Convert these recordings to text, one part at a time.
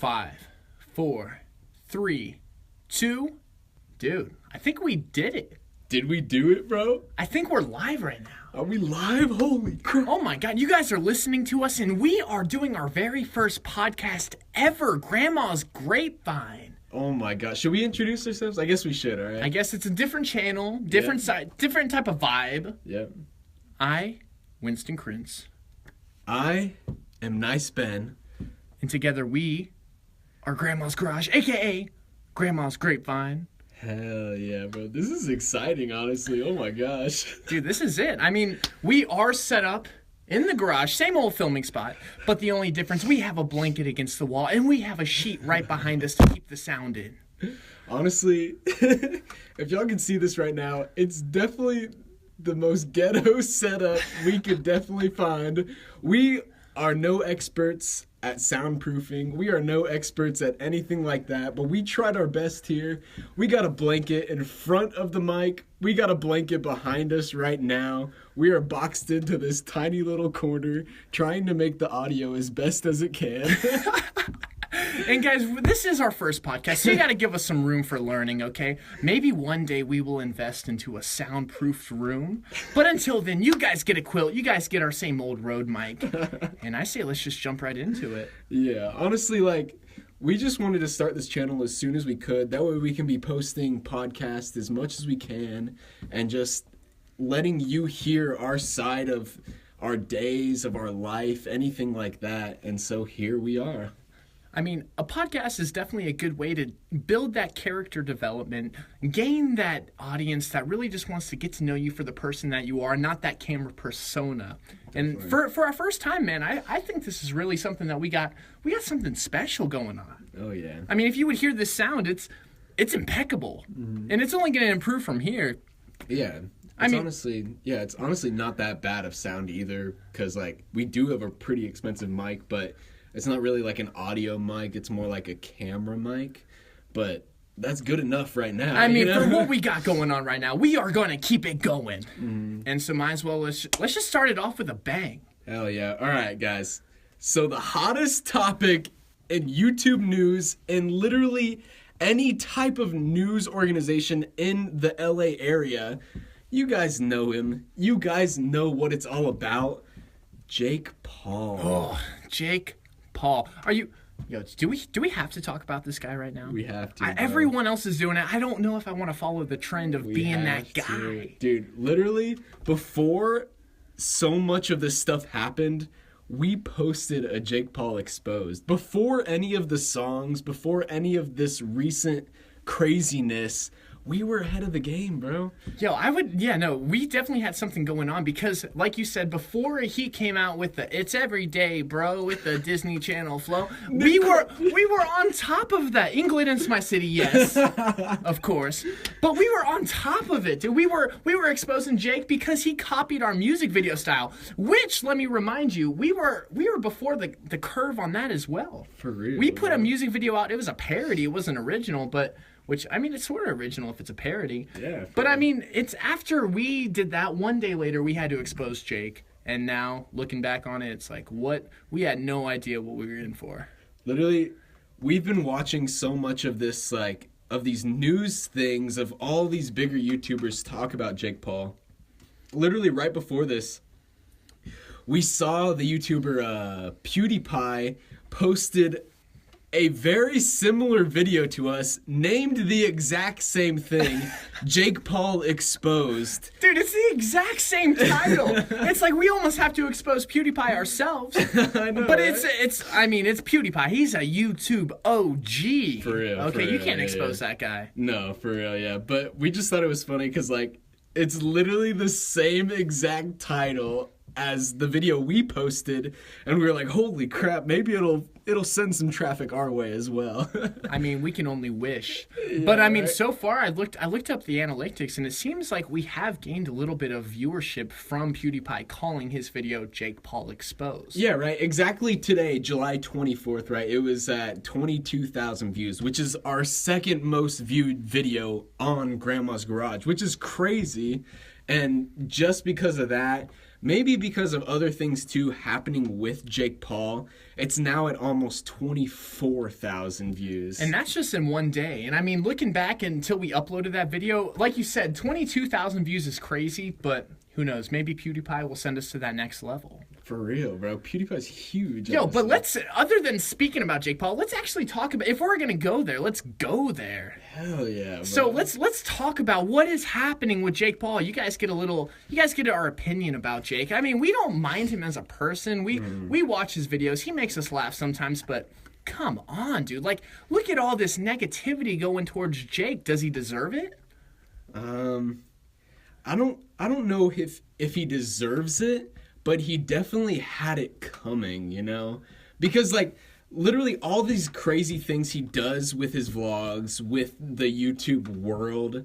5, 4, 3, 2. Dude, I think we did it. Did we do it, bro? I think we're live right now. Are we live? Holy crap. Oh my God, you guys are listening to us, and we are doing our very first podcast ever, Grandma's Grapevine. Oh my gosh. Should we introduce ourselves? I guess we should, all right? I guess it's a different channel, different side, different type of vibe. Yep. I, Winston Chrintz. I am NiceBen. And together we are Grandma's Garage, a.k.a. Grandma's Grapevine. Hell yeah, bro. This is exciting, honestly. Oh my gosh. Dude, this is it. I mean, we are set up in the garage, same old filming spot, but the only difference, we have a blanket against the wall, and we have a sheet right behind us to keep the sound in. Honestly, if y'all can see this right now, it's definitely the most ghetto setup we could definitely find. We are no experts at soundproofing. We are no experts at anything like that, but we tried our best here. We got a blanket in front of the mic. We got a blanket behind us right now. We are boxed into this tiny little corner trying to make the audio as best as it can. And guys, this is our first podcast, so you got to give us some room for learning, okay? Maybe one day we will invest into a soundproofed room, but until then, you guys get a quilt, you guys get our same old Rode mic, and I say let's just jump right into it. Yeah, honestly, we just wanted to start this channel as soon as we could. That way we can be posting podcasts as much as we can and just letting you hear our side of our days, of our life, anything like that. And so here we are. I mean, a podcast is definitely a good way to build that character development, gain that audience that really just wants to get to know you for the person that you are, not that camera persona. And for our first time, man, I think this is really something that we got something special going on. Oh, yeah. I mean, if you would hear this sound, it's impeccable. Mm-hmm. And it's only going to improve from here. Yeah. It's honestly not that bad of sound either, because, we do have a pretty expensive mic, but it's not really like an audio mic. It's more like a camera mic. But that's good enough right now. I mean, for what we got going on right now, we are going to keep it going. Mm-hmm. And so might as well, let's just start it off with a bang. Hell yeah. All right, guys. So the hottest topic in YouTube news, in literally any type of news organization in the LA area, you guys know him. You guys know what it's all about. Jake Paul. Oh, Jake Paul. Do we have to talk about this guy right now? We have to. Everyone else is doing it. I don't know if I want to follow the trend of being that guy. Dude, literally, before so much of this stuff happened, we posted a Jake Paul exposed. Before any of the songs, before any of this recent craziness, we were ahead of the game, bro. We definitely had something going on because, like you said, before he came out with the "It's Every Day, Bro" with the Disney Channel flow, we were on top of that. England is my city, yes, of course, but we were on top of it, dude. We were exposing Jake because he copied our music video style, which, let me remind you, we were before the curve on that as well. For real. We put a music video out. It was a parody. It wasn't original, but. Which, I mean, it's sort of original if it's a parody. Yeah. But, I mean, it's after we did that, one day later, we had to expose Jake. And now, looking back on it, it's like, what? We had no idea what we were in for. Literally, we've been watching so much of this, of these news things, of all these bigger YouTubers talk about Jake Paul. Literally, right before this, we saw the YouTuber PewDiePie posted a very similar video to us, named the exact same thing, Jake Paul Exposed. Dude, it's the exact same title. It's like we almost have to expose PewDiePie ourselves. I know, but right? it's PewDiePie. He's a YouTube OG. For real. Okay, you can't expose that guy. No, for real, yeah. But we just thought it was funny because, it's literally the same exact title as the video we posted, and we were like, holy crap, maybe it'll send some traffic our way as well. I mean, we can only wish. Yeah, but I mean, right? So far I looked up the analytics, and it seems like we have gained a little bit of viewership from PewDiePie calling his video Jake Paul Exposed. Yeah, right. Exactly today, July 24th, right? It was at 22,000 views, which is our second most viewed video on Grandma's Garage, which is crazy. And just because of that, maybe because of other things too happening with Jake Paul, it's now at almost 24,000 views. And that's just in one day. And I mean, looking back until we uploaded that video, like you said, 22,000 views is crazy, but who knows? Maybe PewDiePie will send us to that next level. For real, bro. PewDiePie's huge. Yo, honestly. but let's, other than speaking about Jake Paul, let's actually talk about, if we're going to go there, let's go there. Hell yeah, bro. So let's talk about what is happening with Jake Paul. You guys get our opinion about Jake. I mean, we don't mind him as a person. We watch his videos. He makes us laugh sometimes, but come on, dude. Like, look at all this negativity going towards Jake. Does he deserve it? I don't know if he deserves it, but he definitely had it coming, you know? Because, like, literally all these crazy things he does with his vlogs, with the YouTube world,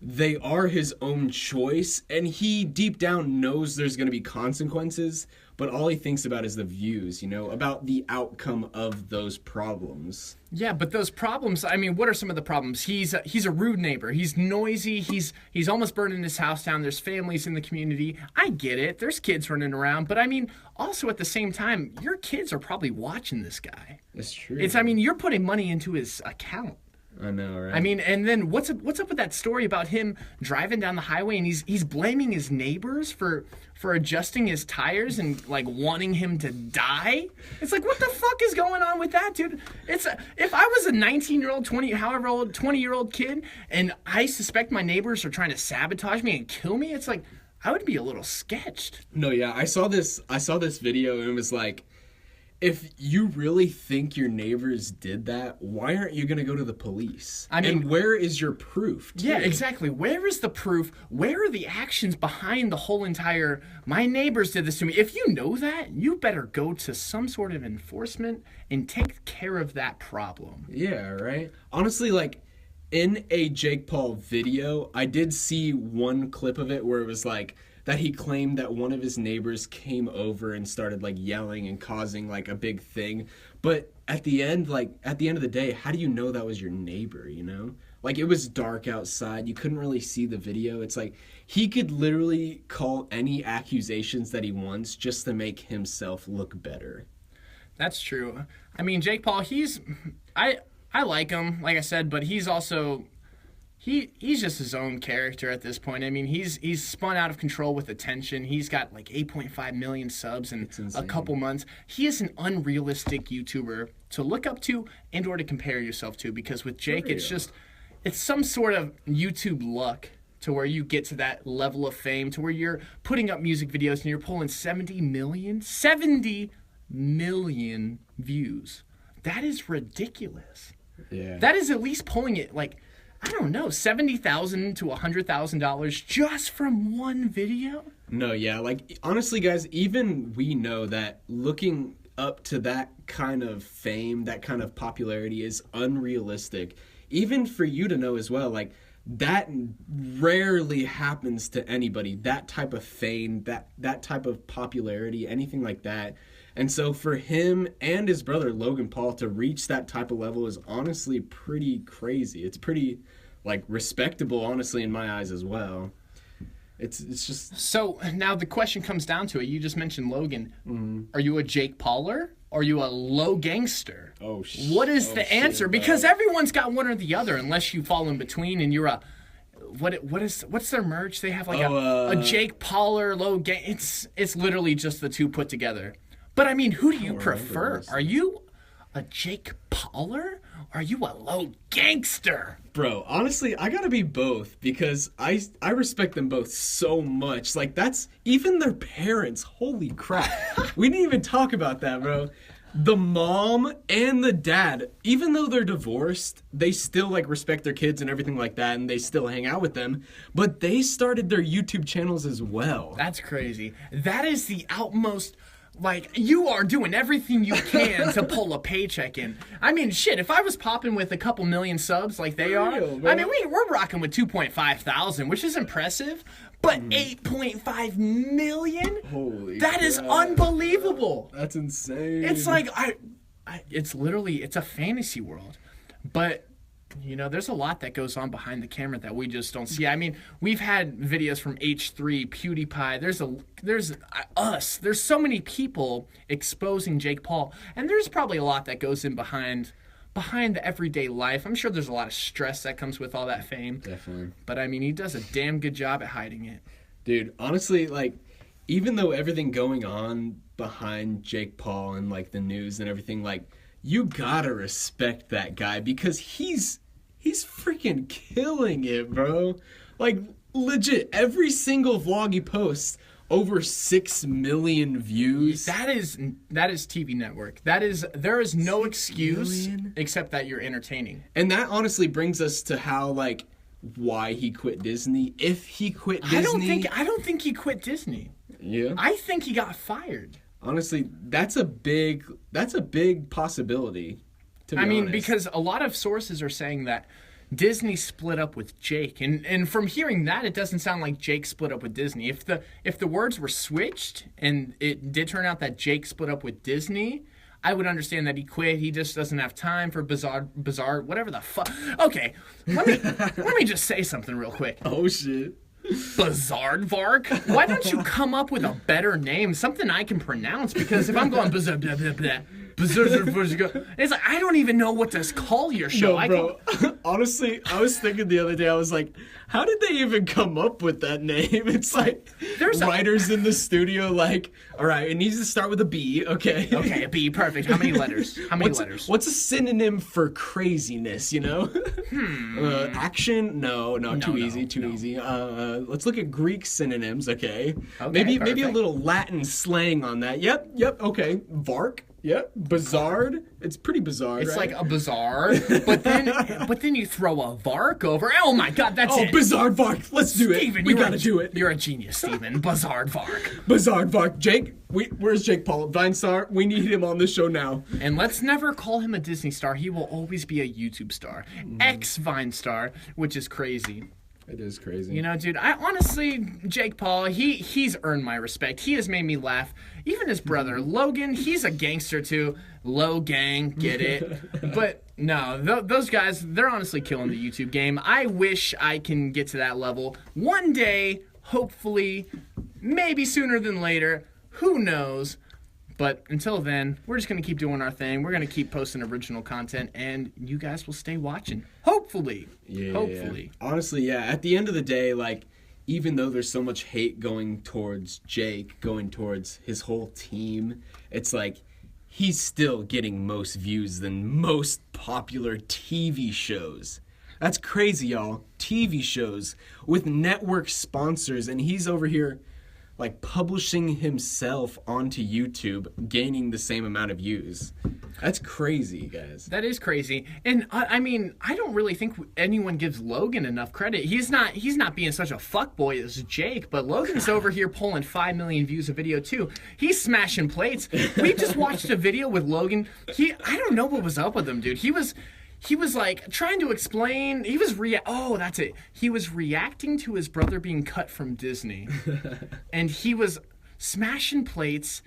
they are his own choice, and he deep down knows there's going to be consequences, but all he thinks about is the views, you know, about the outcome of those problems. Yeah, but those problems, I mean, what are some of the problems? He's a rude neighbor. He's noisy. He's almost burning his house down. There's families in the community. I get it. There's kids running around. But I mean, also at the same time, your kids are probably watching this guy. That's true. I mean, you're putting money into his account. I know, right? I mean, and then what's up with that story about him driving down the highway and he's blaming his neighbors for adjusting his tires and like wanting him to die? It's like, what the fuck is going on with that, dude? If I was a 19-year-old, 20-year-old kid and I suspect my neighbors are trying to sabotage me and kill me, it's like I would be a little sketched. No, yeah, I saw this video and it was like, if you really think your neighbors did that, why aren't you going to go to the police? I mean, and where is your proof? Yeah, exactly. Where is the proof? Where are the actions behind the whole entire, my neighbors did this to me? If you know that, you better go to some sort of enforcement and take care of that problem. Yeah, right? Honestly, like, in a Jake Paul video, I did see one clip of it where it was like, that he claimed that one of his neighbors came over and started like yelling and causing like a big thing. But at the end of the day, how do you know that was your neighbor, you know? Like, it was dark outside. You couldn't really see the video. It's like he could literally call any accusations that he wants just to make himself look better. That's true. I mean, Jake Paul, I like him, like I said, but he's also He's just his own character at this point. I mean, he's spun out of control with attention. He's got like 8.5 million subs in a couple months. He is an unrealistic YouTuber to look up to and or to compare yourself to, because with Jake, it's some sort of YouTube luck to where you get to that level of fame, to where you're putting up music videos and you're pulling 70 million views. That is ridiculous. Yeah. That is at least pulling it like, I don't know, $70,000 to $100,000 just from one video? No, yeah, like, honestly, guys, even we know that looking up to that kind of fame, that kind of popularity is unrealistic. Even for you to know as well, like, that rarely happens to anybody. That type of fame, that type of popularity, anything like that. And so for him and his brother Logan Paul to reach that type of level is honestly pretty crazy. It's pretty, like, respectable, honestly, in my eyes as well. It's just... So now the question comes down to it. You just mentioned Logan. Mm-hmm. Are you a Jake Pauler or are you a low gangster? Oh, shit. What is the answer? Because everyone's got one or the other, unless you fall in between and you're a... What's their merch? They have like a Jake Pauler low gang. It's literally just the two put together. But I mean, who do you prefer? Are you a Jake Pauler? Or are you a low gangster? Bro, honestly, I gotta be both, because I respect them both so much. Like, that's even their parents. Holy crap. We didn't even talk about that, bro. The mom and the dad, even though they're divorced, they still like respect their kids and everything like that, and they still hang out with them. But they started their YouTube channels as well. That's crazy. That is the outmost... Like, you are doing everything you can to pull a paycheck in. I mean, shit, if I was popping with a couple million subs like they are, I mean, we're rocking with 2.5 thousand, which is impressive, but 8.5 million? Holy That crap. Is unbelievable. That's insane. It's like, it's literally, it's a fantasy world. But You know, there's a lot that goes on behind the camera that we just don't see. I mean, we've had videos from H3, PewDiePie. There's us. There's so many people exposing Jake Paul, and there's probably a lot that goes in behind the everyday life. I'm sure there's a lot of stress that comes with all that fame. Definitely. But I mean, he does a damn good job at hiding it. Dude, honestly, like, even though everything going on behind Jake Paul and like the news and everything, like, you gotta respect that guy because he's freaking killing it, bro. Like, legit, every single vlog he posts, over 6 million views. That is TV network. There is no excuse except that you're entertaining. And that honestly brings us to how, like, why he quit Disney. If he quit Disney, I don't think he quit Disney. Yeah. I think he got fired. Honestly, that's a big possibility. To be honest. Because a lot of sources are saying that Disney split up with Jake, and from hearing that, it doesn't sound like Jake split up with Disney. If the words were switched and it did turn out that Jake split up with Disney, I would understand that he quit. He just doesn't have time for bizarre, whatever the fuck. Okay, let me just say something real quick. Oh shit. Bizardvark? Why don't you come up with a better name, something I can pronounce? Because if I'm going bizarre, it's like I don't even know what to call your show. No, bro. Honestly, I was thinking the other day. I was like, how did they even come up with that name? It's like there's writers in the studio. Like, all right, it needs to start with a B. Okay. Okay, a B. Perfect. How many letters? Letters? What's a synonym for craziness? You know? Action? No. Too easy. Let's look at Greek synonyms. Okay. Maybe a little Latin slang on that. Yep. Okay. Vark. Yep. Bizarre. It's pretty bizarre. It's right? like a bizarre, but then you throw a Vark over. Oh my God, that's it. Oh, Bizarre Vark. Let's do Steven, it. We gotta do it. You're a genius, Steven. Bizarre Vark. Bizarre Vark. Jake, where's Jake Paul? Vine star. We need him on the show now. And let's never call him a Disney star. He will always be a YouTube star. Ex-Vine star, which is crazy. It is crazy. You know, dude, I honestly, Jake Paul, he's earned my respect. He has made me laugh. Even his brother, Logan, he's a gangster too. Low gang, get it? But no, those guys, they're honestly killing the YouTube game. I wish I can get to that level. One day, hopefully, maybe sooner than later. Who knows? But until then, we're just going to keep doing our thing. We're going to keep posting original content, and you guys will stay watching. Hopefully. Yeah. Hopefully. Honestly, yeah. At the end of the day, like, even though there's so much hate going towards Jake, going towards his whole team, it's like he's still getting most views than most popular TV shows. That's crazy, y'all. TV shows with network sponsors, and he's over here like publishing himself onto YouTube, gaining the same amount of views. That's crazy, guys. That is crazy. And I mean, I don't really think anyone gives Logan enough credit. He's not being such a fuckboy as Jake, but Logan's over here pulling 5 million views a video too. He's smashing plates. We just watched a video with Logan. I don't know what was up with him, dude. He was like trying to explain. He was He was reacting to his brother being cut from Disney, and he was smashing plates,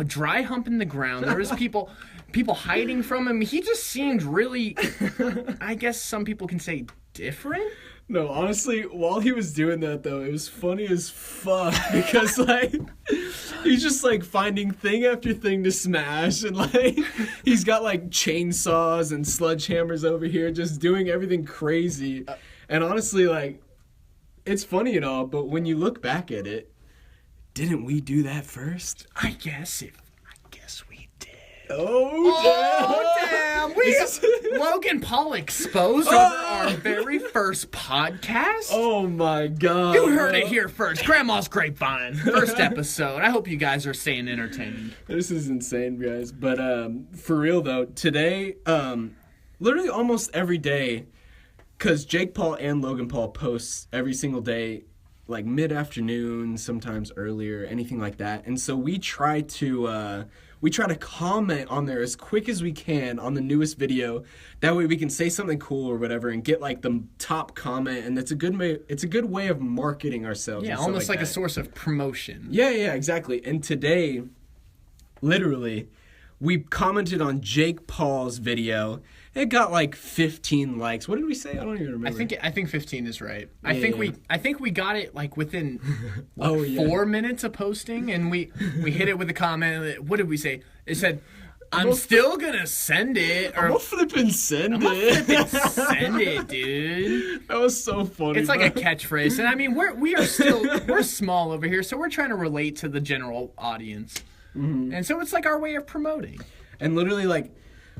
dry humping the ground. There was people hiding from him. He just seemed really, I guess some people can say, different. No, honestly, while he was doing that, though, it was funny as fuck because, like, he's just, like, finding thing after thing to smash, and, like, he's got, like, chainsaws and sledgehammers over here just doing everything crazy. And honestly, like, it's funny and all, but when you look back at it, didn't we do that first? I guess we did. Oh, damn! Logan Paul exposed over our very first podcast. Oh my God! You heard it here first. Grandma's Grapevine, first episode. I hope you guys are staying entertained. This is insane, guys. But for real though, today, literally almost every day, because Jake Paul and Logan Paul posts every single day, like mid-afternoon, sometimes earlier, anything like that. And so we try to comment on there as quick as we can on the newest video. That way we can say something cool or whatever and get like the top comment, and it's a good way of marketing ourselves. Yeah, almost like a source of promotion. Yeah, exactly. And today, literally, we commented on Jake Paul's video. It got like 15 likes. What did we say? I don't even remember. I think 15 is right. Yeah, I think we got it like within 4 minutes of posting, and we hit it with a comment. What did we say? It said, I'm still gonna send it. Or, I'm gonna flipping send it, dude. That was so funny. It's like a catchphrase, and I mean we're small over here, so we're trying to relate to the general audience, and so it's like our way of promoting. And literally, like,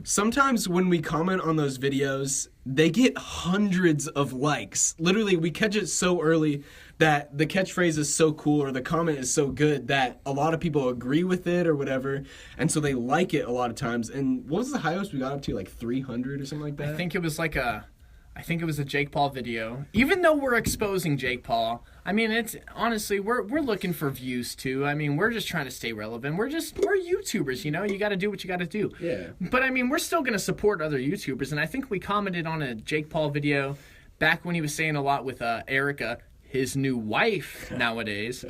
sometimes when we comment on those videos, they get hundreds of likes. Literally, we catch it so early that the catchphrase is so cool or the comment is so good that a lot of people agree with it or whatever, and so they like it a lot of times. And what was the highest we got up to, like 300 or something like that? I think it was a Jake Paul video. Even though we're exposing Jake Paul, I mean, it's honestly we're looking for views too. I mean, we're just trying to stay relevant. We're YouTubers, you know. You got to do what you got to do. Yeah. But I mean, we're still gonna support other YouTubers, and I think we commented on a Jake Paul video back when he was saying a lot with Erica, his new wife nowadays.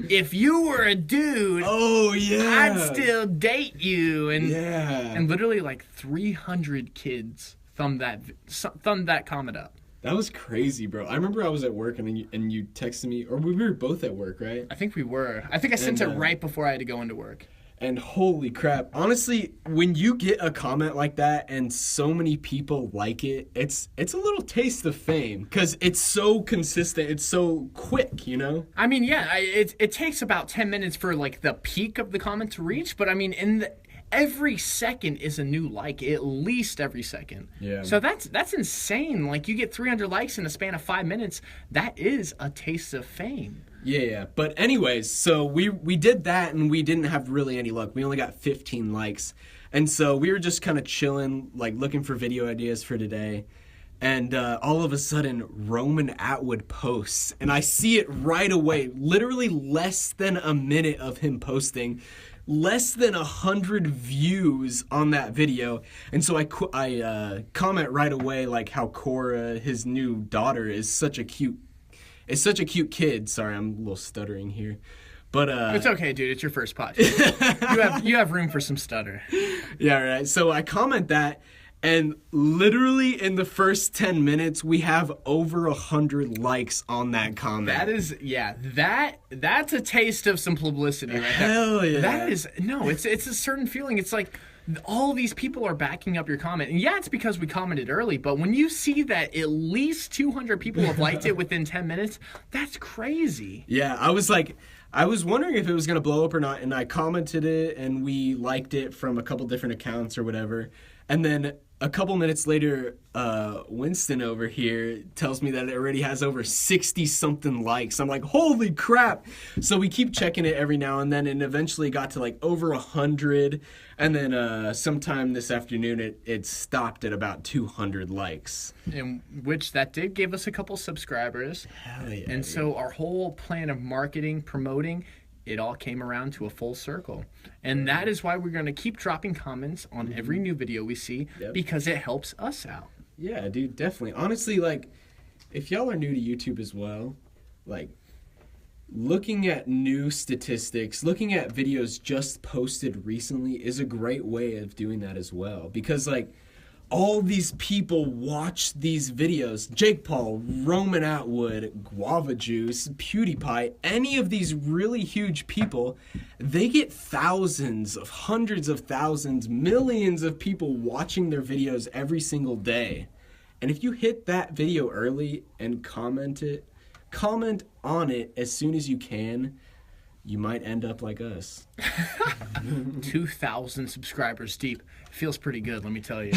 If you were a dude, oh yeah, I'd still date you, and literally like 300 kids thumbed that comment up. That was crazy, bro. I remember I was at work and you texted me, or we were both at work, right? I think we were. I think I sent it right before I had to go into work. And holy crap. Honestly, when you get a comment like that and so many people like it, it's a little taste of fame because it's so consistent. It's so quick, you know? I mean, yeah, it takes about 10 minutes for like the peak of the comment to reach, but I mean, every second is a new like, at least every second. Yeah. So that's insane. Like, you get 300 likes in a span of 5 minutes. That is a taste of fame. Yeah. But anyways, so we did that and we didn't have really any luck. We only got 15 likes. And so we were just kind of chilling, like looking for video ideas for today. And all of a sudden, Roman Atwood posts. And I see it right away, literally less than a minute of him posting. Less than 100 views on that video, and so I comment right away like how Cora, his new daughter, is such a cute kid. Sorry, I'm a little stuttering here, but it's okay, dude. It's your first podcast. you have room for some stutter. Yeah, right. So I comment that, and literally in the first 10 minutes, we have over 100 likes on that comment. That is, yeah, that's a taste of some publicity right there. Hell yeah. That is, no, it's a certain feeling. It's like all these people are backing up your comment. And yeah, it's because we commented early, but when you see that at least 200 people have liked it within 10 minutes, that's crazy. Yeah, I was wondering if it was going to blow up or not, and I commented it, and we liked it from a couple different accounts or whatever. And then a couple minutes later, Winston over here tells me that it already has over 60-something likes. I'm like, holy crap. So we keep checking it every now and then, and eventually got to like over 100. And then sometime this afternoon, it stopped at about 200 likes. In which that did give us a couple subscribers. Hell yeah. And so our whole plan of marketing, promoting, it all came around to a full circle. And that is why we're going to keep dropping comments on every new video we see, because it helps us out. Yeah, dude, definitely. Honestly, like, if y'all are new to YouTube as well, like, looking at new statistics, looking at videos just posted recently is a great way of doing that as well. Because, like, all these people watch these videos. Jake Paul, Roman Atwood, Guava Juice, PewDiePie, any of these really huge people, they get thousands of hundreds of thousands, millions of people watching their videos every single day. And if you hit that video early and comment on it as soon as you can, you might end up like us. 2,000 subscribers deep. Feels pretty good, let me tell you.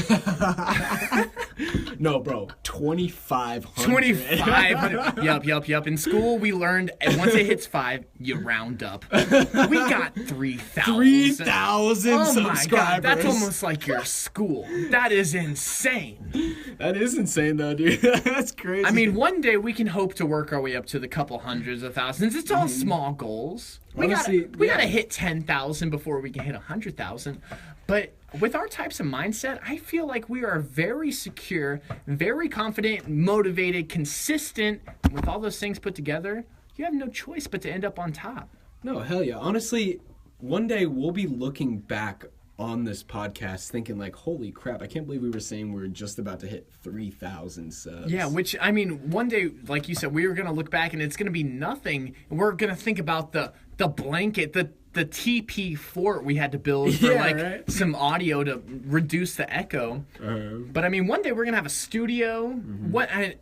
No, bro. 2,500. 2,500. Yup. In school, we learned once it hits 5, you round up. We got 3,000. 3,000 subscribers. My God, that's almost like your school. That is insane. That is insane, though, dude. That's crazy. I mean, one day we can hope to work our way up to the couple hundreds of thousands. It's all small goals. We gotta hit 10,000 before we can hit 100,000. But with our types of mindset, I feel like we are very secure, very confident, motivated, consistent. With all those things put together, you have no choice but to end up on top. No, hell yeah. Honestly, one day we'll be looking back on this podcast thinking like, holy crap, I can't believe we were saying we were just about to hit 3,000 subs. Yeah, which, I mean, one day, like you said, we were going to look back and it's going to be nothing. And we're going to think about the blanket, the TP fort we had to build for some audio to reduce the echo. But I mean, one day we're going to have a studio.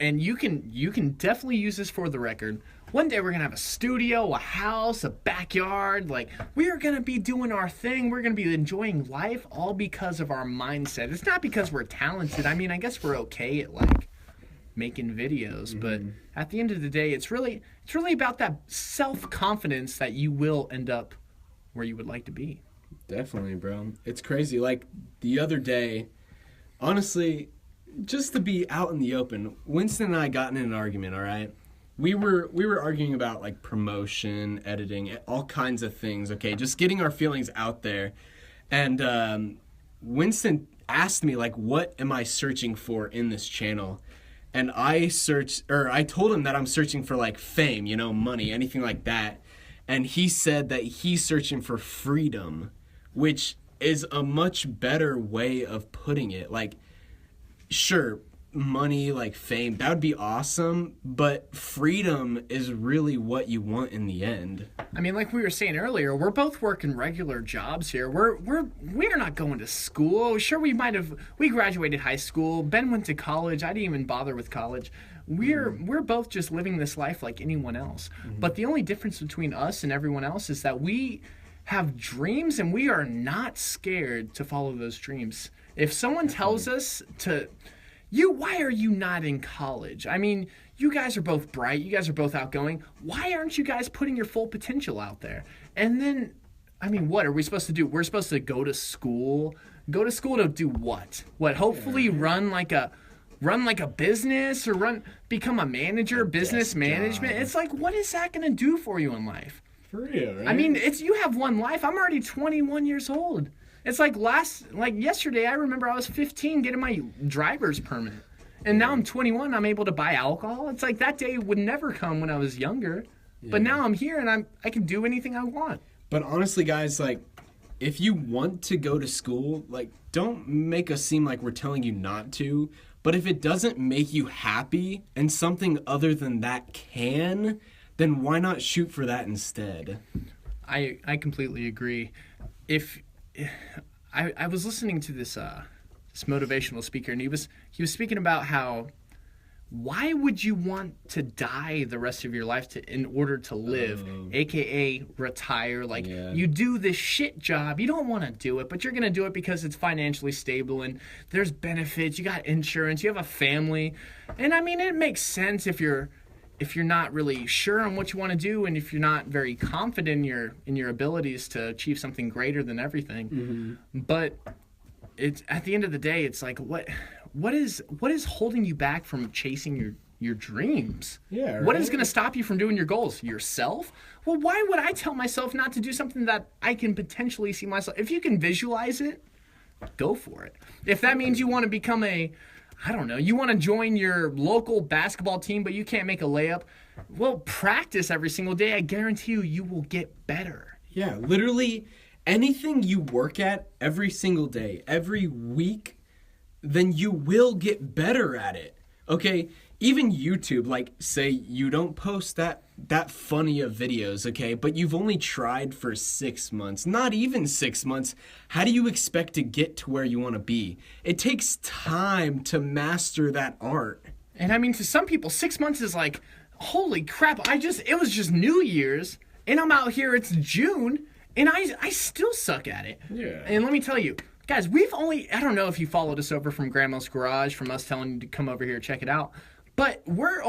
And you can definitely use this for the record. One day we're going to have a studio, a house, a backyard. Like, we are going to be doing our thing. We're going to be enjoying life all because of our mindset. It's not because we're talented. I mean, I guess we're okay at, like, making videos. But at the end of the day, it's really about that self-confidence that you will end up where you would like to be. Definitely, bro. It's crazy. Like, the other day, honestly, just to be out in the open, Winston and I got in an argument, all right? We were arguing about like promotion, editing, all kinds of things, okay? Just getting our feelings out there. And Winston asked me like, what am I searching for in this channel? And I told him that I'm searching for like fame, you know, money, anything like that. And he said that he's searching for freedom, which is a much better way of putting it. Like, sure, money, like fame, that would be awesome, but freedom is really what you want in the end. I mean, like we were saying earlier, we're both working regular jobs here. We're not going to school. Sure, we graduated high school. Ben went to college. I didn't even bother with college. We're both just living this life like anyone else. But the only difference between us and everyone else is that we have dreams and we are not scared to follow those dreams. If someone tells us why are you not in college? I mean, you guys are both bright. You guys are both outgoing. Why aren't you guys putting your full potential out there? And then, I mean, what are we supposed to do? We're supposed to go to school. Go to school to do what? What? Hopefully run like a business or become a manager, business management. It's like, what is that going to do for you in life? For real, right? I mean, you have one life. I'm already 21 years old. It's like yesterday, I remember I was 15 getting my driver's permit. And now I'm 21, I'm able to buy alcohol. It's like that day would never come when I was younger. Yeah. But now I'm here and I can do anything I want. But honestly, guys, like, if you want to go to school, like, don't make us seem like we're telling you not to. But if it doesn't make you happy and something other than that can, then why not shoot for that instead? I completely agree. I was listening to this motivational speaker, and he was speaking about how, why would you want to die the rest of your life in order to live, aka retire? Like, you do this shit job, you don't want to do it, but you're gonna do it because it's financially stable and there's benefits, you got insurance, you have a family, and I mean, it makes sense if you're not really sure on what you want to do, and if you're not very confident in your abilities to achieve something greater than everything. But it's at the end of the day, it's like, what is holding you back from chasing your dreams? Yeah, right? What is going to stop you from doing your goals? Yourself? Well, why would I tell myself not to do something that I can potentially see myself? If you can visualize it, go for it. If that means you want to become you want to join your local basketball team, but you can't make a layup, well, practice every single day. I guarantee you will get better. Yeah, literally anything you work at every single day, every week, then you will get better at it. Okay? Even YouTube, like, say you don't post that funny of videos, okay, but you've only tried for 6 months, not even 6 months, how do you expect to get to where you want to be? It takes time to master that art. And I mean, to some people, 6 months is like, holy crap, it was just New Year's, and I'm out here, it's June, and I still suck at it. Yeah. And let me tell you, guys, I don't know if you followed us over from Grandma's Garage, from us telling you to come over here and check it out, but we're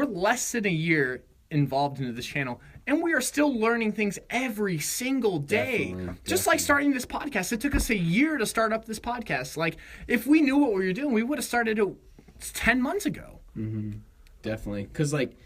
less than a year involved into this channel, and we are still learning things every single day. Just like starting this podcast. It took us a year to start up this podcast. Like, if we knew what we were doing, we would have started it 10 months ago. Definitely. Because, like,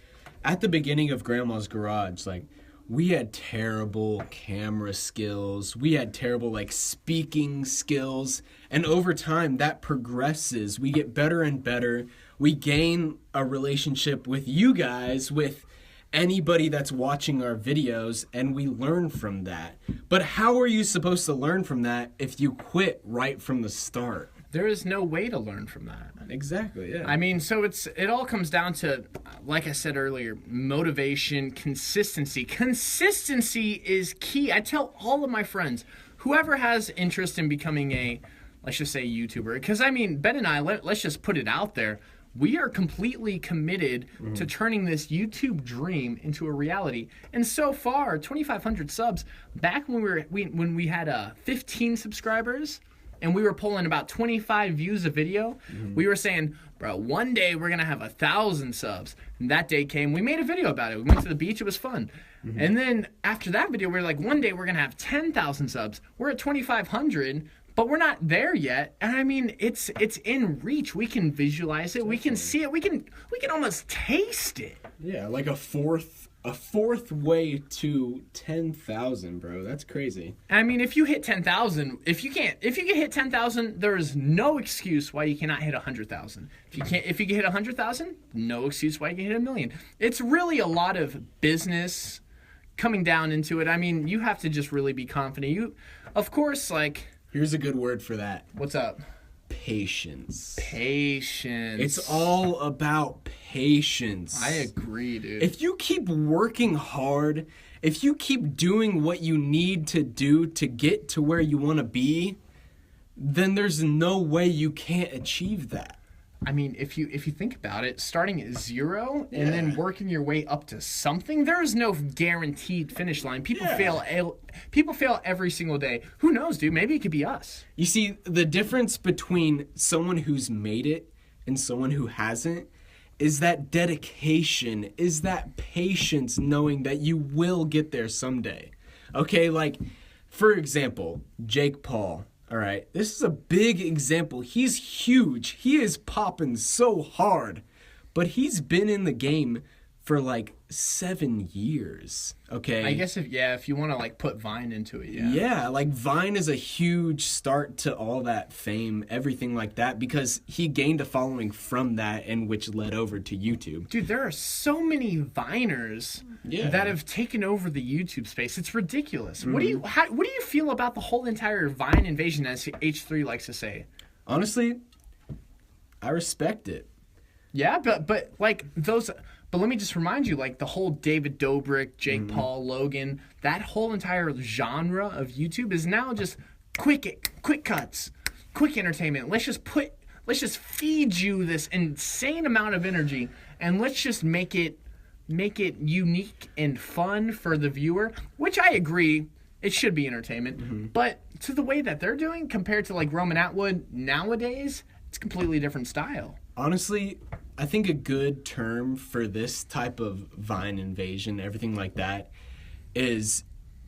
at the beginning of Grandma's Garage, like, we had terrible camera skills. We had terrible, like, speaking skills. And over time, that progresses. We get better and better. We gain a relationship with you guys, with anybody that's watching our videos, and we learn from that. But how are you supposed to learn from that if you quit right from the start? There is no way to learn from that. Exactly, yeah. I mean, so it all comes down to, like I said earlier, motivation, consistency. Consistency is key. I tell all of my friends, whoever has interest in becoming a, let's just say, YouTuber, because, I mean, Ben and I, let's just put it out there, we are completely committed to turning this YouTube dream into a reality. And so far, 2,500 subs, back when we had 15 subscribers, and we were pulling about 25 views a video, we were saying, bro, one day we're going to have 1,000 subs. And that day came, we made a video about it. We went to the beach, it was fun. And then after that video, we were like, one day we're going to have 10,000 subs. We're at 2,500, but we're not there yet. And I mean, it's in reach. We can visualize it. We can see it. We can almost taste it. Yeah, like a fourth way to 10,000, bro. That's crazy. I mean, if you hit 10,000, if you can hit 10,000, there is no excuse why you cannot hit 100,000. If you can hit 100,000, no excuse why you can hit 1,000,000. It's really a lot of business coming down into it. I mean, you have to just really be confident. Of course, like, here's a good word for that. What's up? Patience. Patience. It's all about patience. I agree, dude. If you keep working hard, if you keep doing what you need to do to get to where you want to be, then there's no way you can't achieve that. I mean, if you think about it, starting at zero and then working your way up to something, there is no guaranteed finish line. People fail every single day. Who knows, dude? Maybe it could be us. You see, the difference between someone who's made it and someone who hasn't is that dedication, is that patience, knowing that you will get there someday. Okay, like, for example, Jake Paul. All right, this is a big example. He's huge. He is popping so hard, but he's been in the game for like 7 years. Okay. I guess if you want to like put Vine into it, yeah. Yeah, like Vine is a huge start to all that fame, everything like that, because he gained a following from that, and which led over to YouTube. Dude, there are so many Viners that have taken over the YouTube space. It's ridiculous. What do you feel about the whole entire Vine invasion, as H3 likes to say? Honestly, I respect it. Yeah, but like those. But let me just remind you, like the whole David Dobrik, Jake Paul, Logan, that whole entire genre of YouTube is now just quick cuts, quick entertainment. Let's just feed you this insane amount of energy, and let's just make it unique and fun for the viewer. Which I agree, it should be entertainment. But to the way that they're doing, compared to like Roman Atwood nowadays, it's a completely different style. Honestly, I think a good term for this type of Vine invasion, everything like that, is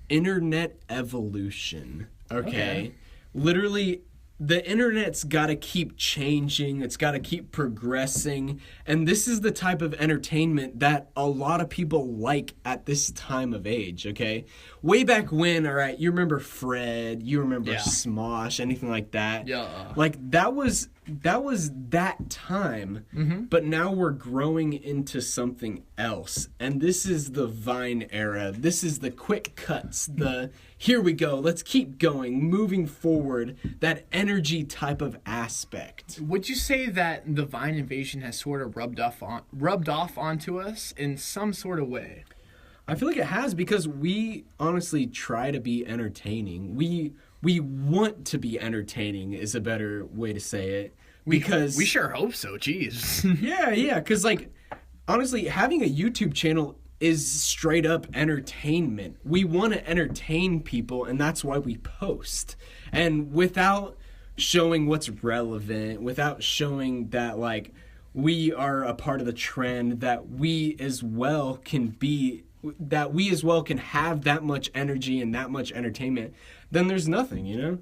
internet evolution. Okay? Literally, the internet's got to keep changing. It's got to keep progressing. And this is the type of entertainment that a lot of people like at this time of age, okay? Way back when, all right, you remember Fred, you remember Smosh, anything like that. Yeah. Like, that was that time, but now we're growing into something else. And this is the Vine era. This is the quick cuts, the here we go, let's keep going, moving forward, that energy type of aspect. Would you say that the Vine invasion has sort of rubbed off onto us in some sort of way? I feel like it has, because we honestly try to be entertaining. We want to be entertaining is a better way to say it. Because we sure hope so, jeez. Yeah, because like honestly, having a YouTube channel is straight up entertainment. We want to entertain people, and that's why we post. And without showing what's relevant, without showing that like we are a part of the trend, that we as well can have that much energy and that much entertainment, then there's nothing, you know?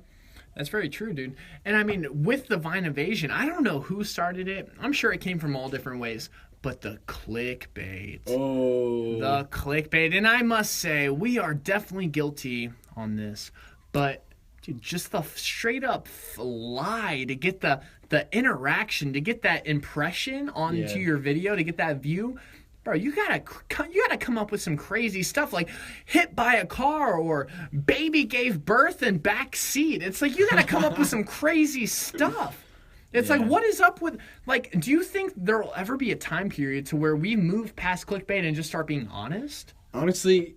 That's very true, dude. And I mean, with the Vine invasion, I don't know who started it. I'm sure it came from all different ways. But the clickbait. Oh. The clickbait. And I must say, we are definitely guilty on this. But, dude, just the straight up lie to get the interaction, to get that impression onto your video, to get that view. bro, you gotta come up with some crazy stuff like hit by a car or baby gave birth in back seat. It's like you gotta come up with some crazy stuff. It's like, what is up with, like, do you think there will ever be a time period to where we move past clickbait and just start being honest? Honestly,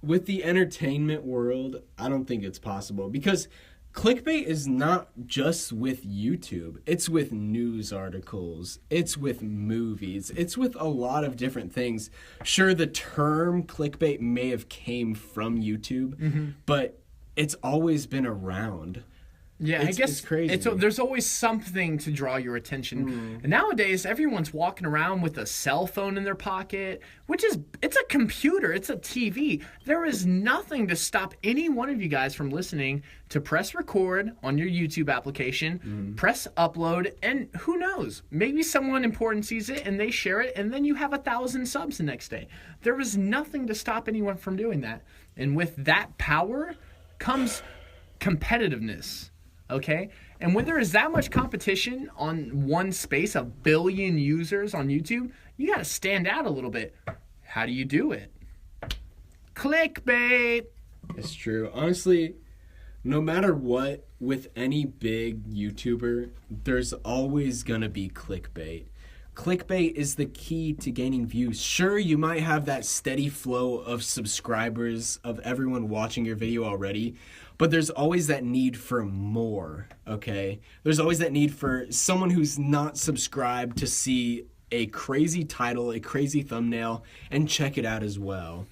with the entertainment world, I don't think it's possible, because clickbait is not just with YouTube. It's with news articles. It's with movies. It's with a lot of different things. Sure, the term clickbait may have came from YouTube, but it's always been around. Yeah, I guess it's crazy. There's always something to draw your attention. And nowadays, everyone's walking around with a cell phone in their pocket, it's a computer, it's a TV. There is nothing to stop any one of you guys from listening to press record on your YouTube application, press upload, and who knows, maybe someone important sees it and they share it, and then you have 1,000 subs the next day. There is nothing to stop anyone from doing that. And with that power comes competitiveness. Okay? And when there is that much competition on one space, 1 billion users on YouTube, you got to stand out a little bit. How do you do it? Clickbait. It's true. Honestly, no matter what, with any big YouTuber, there's always going to be clickbait. Clickbait is the key to gaining views. Sure, you might have that steady flow of subscribers, of everyone watching your video already, but there's always that need for more, okay? There's always that need for someone who's not subscribed to see a crazy title, a crazy thumbnail, and check it out as well.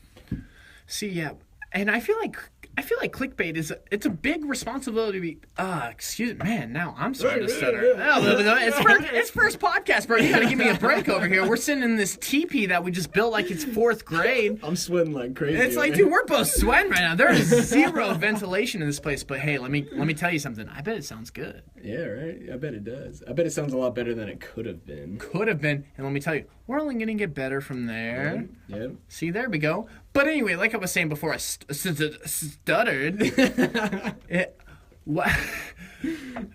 See, yeah, and I feel like clickbait it's a big responsibility. Excuse me, man. Now I'm starting to stutter. It's first podcast, bro. You gotta give me a break over here. We're sitting in this teepee that we just built like it's 4th grade. I'm sweating like crazy. It's like, dude, we're both sweating right now. There is zero ventilation in this place. But hey, let me tell you something. I bet it sounds good. Yeah, right. I bet it does. I bet it sounds a lot better than it could have been. And let me tell you, we're only gonna get better from there. Yeah. See, there we go. But anyway, like I was saying before, I stuttered.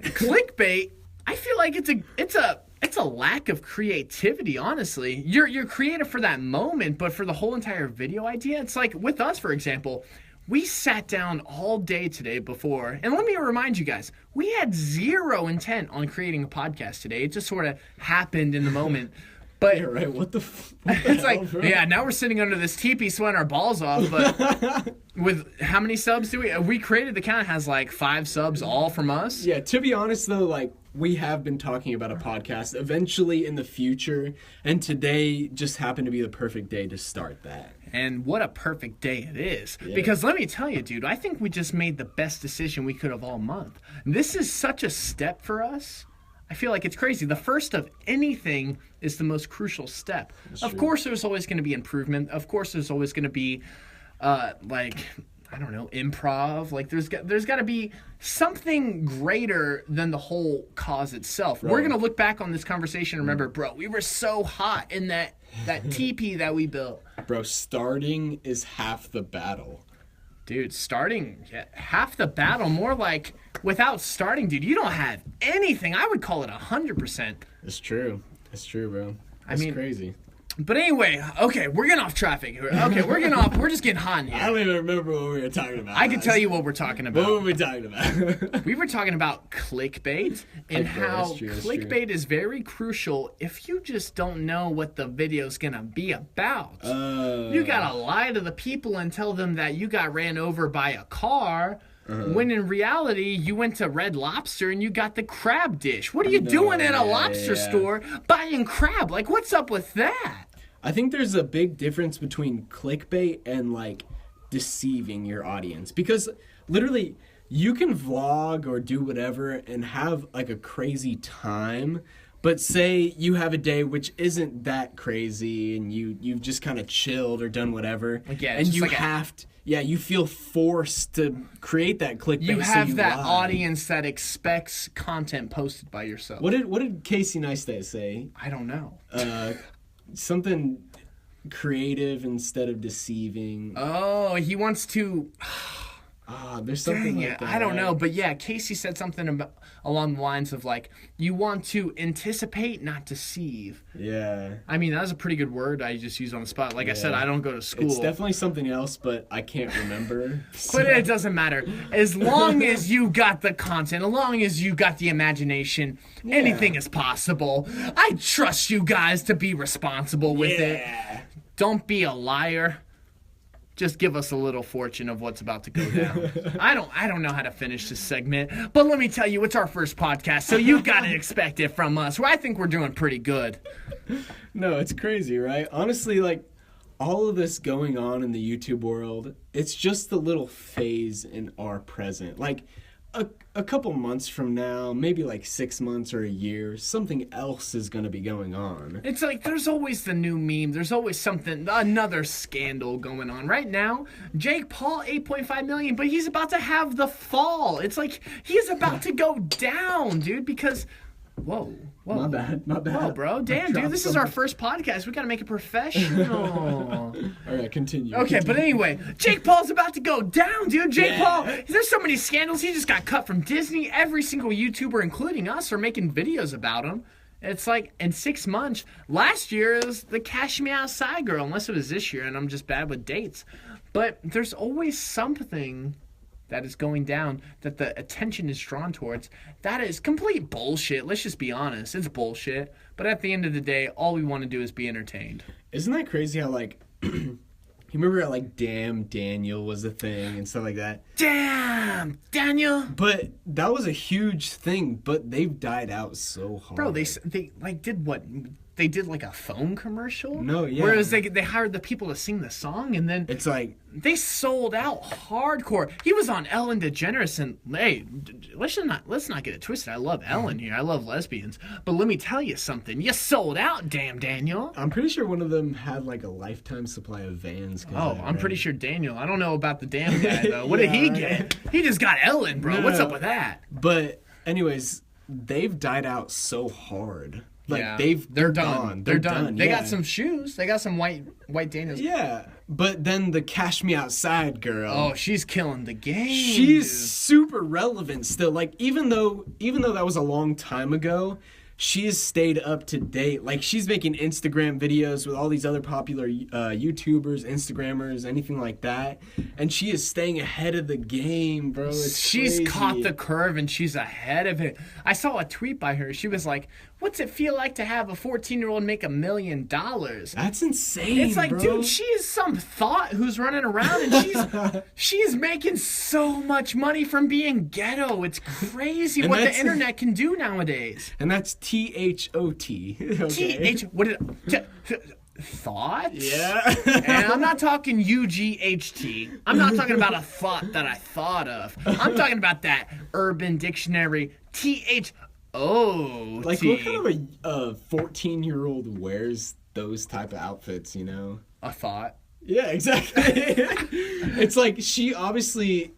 Clickbait. I feel like it's a lack of creativity. Honestly, you're creative for that moment, but for the whole entire video idea, it's like with us, for example. We sat down all day today before, and let me remind you guys, we had zero intent on creating a podcast today. It just sort of happened in the moment. But yeah, right. What the it's hell, like, bro? yeah, now we're sitting under this teepee sweating our balls off, but with how many subs do we created the account has like 5 subs all from us. Yeah, to be honest though, like we have been talking about a podcast eventually in the future, and today just happened to be the perfect day to start that. And what a perfect day it is. Yeah. Because let me tell you, dude, I think we just made the best decision we could have all month. This is such a step for us. I feel like it's crazy. The first of anything is the most crucial step. Of course, there's always going to be improvement. Of course, there's always going to be, improv. Like, there's got to be something greater than the whole cause itself. Right. We're going to look back on this conversation and remember, bro, we were so hot in that teepee that we built. Bro, starting is half the battle. Dude, starting, half the battle. More like, without starting, dude, you don't have anything. I would call it 100%. It's true. It's true, bro. That's crazy. But anyway, okay, we're getting off traffic. Okay, we're just getting hot in here. I don't even remember what we were talking about. I can tell you what we're talking about. What were we talking about? We were talking about clickbait and how clickbait is very crucial if you just don't know what the video's gonna be about. You gotta lie to the people and tell them that you got ran over by a car. When in reality, you went to Red Lobster and you got the crab dish. What are you doing at a lobster store buying crab? Like, what's up with that? I think there's a big difference between clickbait and, like, deceiving your audience. Because, literally, you can vlog or do whatever and have, like, a crazy time. But say you have a day which isn't that crazy and you've just kind of chilled or done whatever. And you you feel forced to create that clickbait. You have that audience that expects content posted by yourself. What did Casey Neistat say? I don't know. Something creative instead of deceiving. Oh, he wants to... There's something Dang like it, that. I don't know, right? but yeah, Casey said something about along the lines of like, you want to anticipate, not deceive. Yeah. I mean, that was a pretty good word I just used on the spot. Like I said, I don't go to school. It's definitely something else, but I can't remember. But it doesn't matter. As long as you got the content, as long as you got the imagination, anything is possible. I trust you guys to be responsible with it. Don't be a liar. Just give us a little fortune of what's about to go down. I don't know how to finish this segment, but let me tell you, it's our first podcast, so you gotta expect it from us. Well, I think we're doing pretty good. No, it's crazy, right? Honestly, like, all of this going on in the YouTube world, it's just a little phase in our present. Like, a couple months from now, maybe like 6 months or a year, something else is going to be going on. It's like there's always the new meme. There's always something, another scandal going on. Right now, Jake Paul, 8.5 million, but he's about to have the fall. It's like he's about to go down, dude, because... Whoa. My bad. Whoa, bro. Damn, dude, this is our first podcast. We gotta make it professional. All right, continue. Okay, but anyway, Jake Paul's about to go down, dude. Jake Paul, there's so many scandals. He just got cut from Disney. Every single YouTuber, including us, are making videos about him. It's like, in 6 months, last year it was the Cash Me Outside girl, unless it was this year, and I'm just bad with dates. But there's always something that is going down, that the attention is drawn towards. That is complete bullshit. Let's just be honest. It's bullshit. But at the end of the day, all we want to do is be entertained. Isn't that crazy how, like, you remember how, like, Damn Daniel was a thing and stuff like that? Damn, Daniel. But that was a huge thing, but they've died out so hard. Bro, they like did what? They did like a phone commercial? No, yeah. Whereas they hired the people to sing the song, and then It's like... they sold out hardcore. He was on Ellen DeGeneres, and hey, let's not get it twisted. I love Ellen here. I love lesbians. But let me tell you something. You sold out, damn Daniel. I'm pretty sure one of them had like a lifetime supply of Vans. Oh, I'm pretty sure Daniel. I don't know about the damn guy, though. What did he get? He just got Ellen, bro. No. What's up with that? But anyways, they've died out so hard. Like Yeah. they're done. gone. They're done. They yeah. got some shoes. They got some white Daniels. Yeah, but then the Cash Me Outside girl. Oh, she's killing the game. She's dude. super relevant still. Like even though that was a long time ago, she has stayed up to date. Like she's making Instagram videos with all these other popular YouTubers, Instagrammers, anything like that, and she is staying ahead of the game, bro. She's crazy. caught the curve and she's ahead of it. I saw a tweet by her. She was like, "What's it feel like to have a 14-year-old make $1 million?" That's insane. It's like, bro. dude, she is some thought who's running around, and she's making so much money from being ghetto. It's crazy what the internet can do nowadays. And that's THOT. Okay. What did thought? Yeah. And I'm not talking UGHT. I'm not talking about a thought that I thought of. I'm talking about that Urban Dictionary THO. Like, what kind of a 14-year-old wears those type of outfits, you know? A thought. Yeah, exactly. It's like she obviously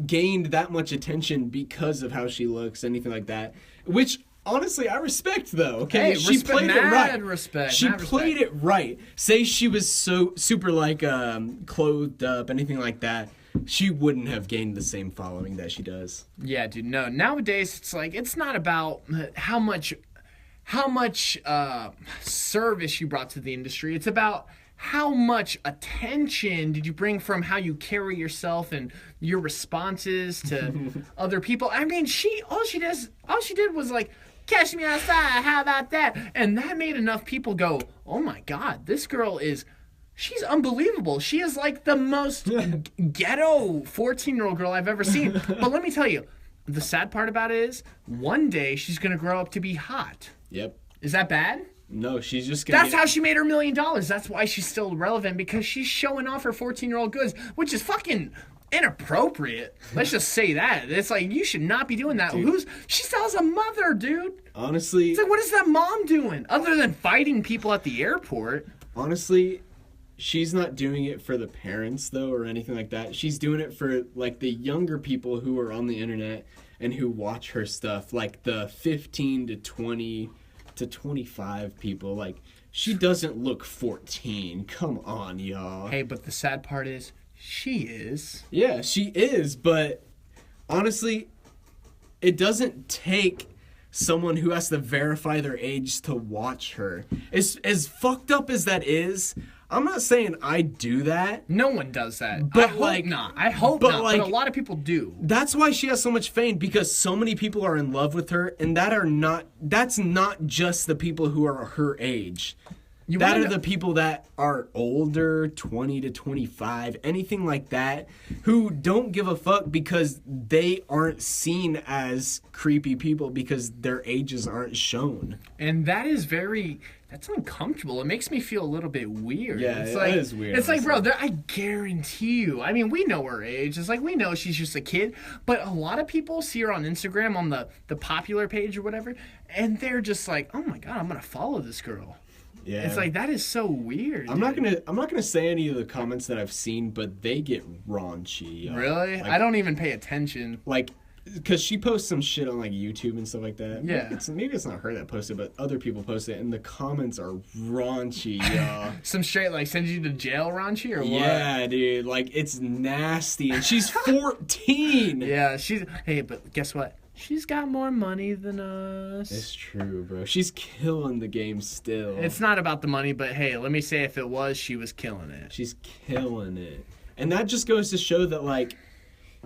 gained that much attention because of how she looks, anything like that. Which, honestly, I respect, though. Okay, Hey, she played it right. Respect. She played it right. Say she was so super like clothed up, anything like that. She wouldn't have gained the same following that she does. Yeah, dude. No, nowadays it's like it's not about how much service you brought to the industry. It's about how much attention did you bring from how you carry yourself and your responses to other people. I mean, all she did was like, "Catch me outside, how about that?" And that made enough people go, "Oh my God, this girl she's unbelievable. She is like the most ghetto 14-year-old girl I've ever seen." But let me tell you, the sad part about it is one day she's going to grow up to be hot. Yep. Is that bad? No, she's just gonna. That's how she made her $1 million. That's why she's still relevant, because she's showing off her 14-year-old goods, which is fucking inappropriate. Let's just say that. It's like, you should not be doing that. She still has a mother, dude. Honestly. It's like, what is that mom doing other than fighting people at the airport? Honestly, she's not doing it for the parents, though, or anything like that. She's doing it for, like, the younger people who are on the internet and who watch her stuff, like the 15 to 20 to 25 people. Like, she doesn't look 14. Come on, y'all. Hey, but the sad part is She is. Yeah, she is, but honestly, it doesn't take someone who has to verify their age to watch her. As fucked up as that is, I'm not saying I do that. No one does that. But I hope not. I hope not. But a lot of people do. That's why she has so much fame, because so many people are in love with her, and that's not just the people who are her age. The people that are older, 20 to 25, anything like that, who don't give a fuck because they aren't seen as creepy people because their ages aren't shown. And that's uncomfortable. It makes me feel a little bit weird. Yeah, it is weird. It's like, bro, I guarantee you. I mean, we know her age. It's like, we know she's just a kid. But a lot of people see her on Instagram on the popular page or whatever, and they're just like, oh my God, I'm going to follow this girl. Yeah. It's like, that is so weird. I'm not gonna say any of the comments that I've seen, but they get raunchy. Really? Like, I don't even pay attention. Like, because she posts some shit on like YouTube and stuff like that. Yeah. Maybe it's not her that posted, but other people post it, and the comments are raunchy, y'all. Some straight like send you to jail raunchy or what? Yeah, dude. Like, it's nasty, and she's 14. Yeah, hey, but guess what? She's got more money than us. It's true, bro. She's killing the game still. It's not about the money, but hey, let me say if it was, she was killing it. She's killing it. And that just goes to show that, like,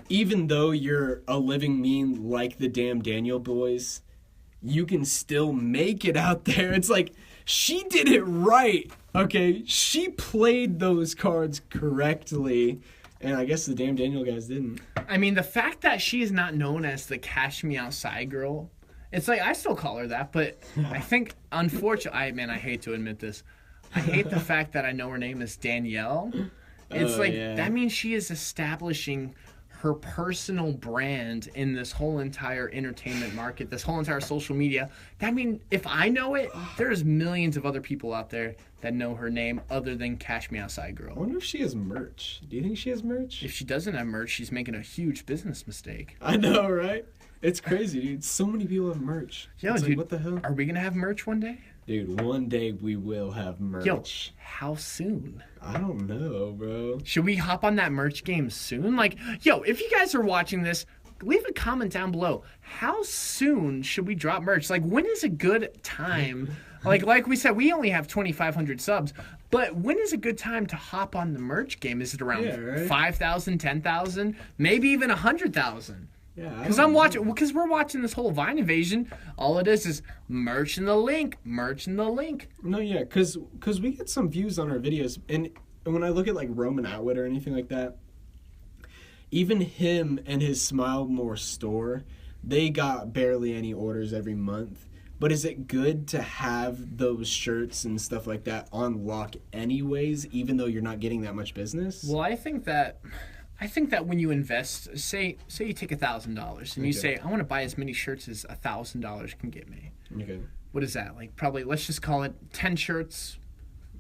even though you're a living meme like the damn Daniel boys, you can still make it out there. It's like, she did it right, okay? She played those cards correctly. And I guess the damn Daniel guys didn't. I mean, the fact that she is not known as the Cash Me Outside girl, it's like, I still call her that, but I think, unfortunately, I hate to admit this. I hate the fact that I know her name is Danielle. It's that means she is establishing her personal brand in this whole entire entertainment market, this whole entire social media. That means if I know it, there's millions of other people out there that know her name other than Cash Me Outside Girl. I wonder if she has merch. Do you think she has merch? If she doesn't have merch, she's making a huge business mistake. I know, right? It's crazy, dude. So many people have merch. Yo, it's dude, like, what the hell? Are we going to have merch one day? Dude, one day we will have merch. Yo, how soon? I don't know, bro. Should we hop on that merch game soon? Like, yo, if you guys are watching this, leave a comment down below. How soon should we drop merch? Like, when is a good time? Like we said, we only have 2,500 subs. But when is a good time to hop on the merch game? Is it around 5,000, 10,000, maybe even 100,000? Yeah, because we're watching this whole Vine invasion. All it is merch in the link. No, yeah, because we get some views on our videos, and when I look at like Roman Atwood or anything like that, even him and his Smile More store, they got barely any orders every month. But is it good to have those shirts and stuff like that on lock anyways, even though you're not getting that much business? Well, I think that when you invest, say you take $1,000 and you say, I want to buy as many shirts as $1,000 can get me. Okay. What is that? Like, probably, let's just call it 10 shirts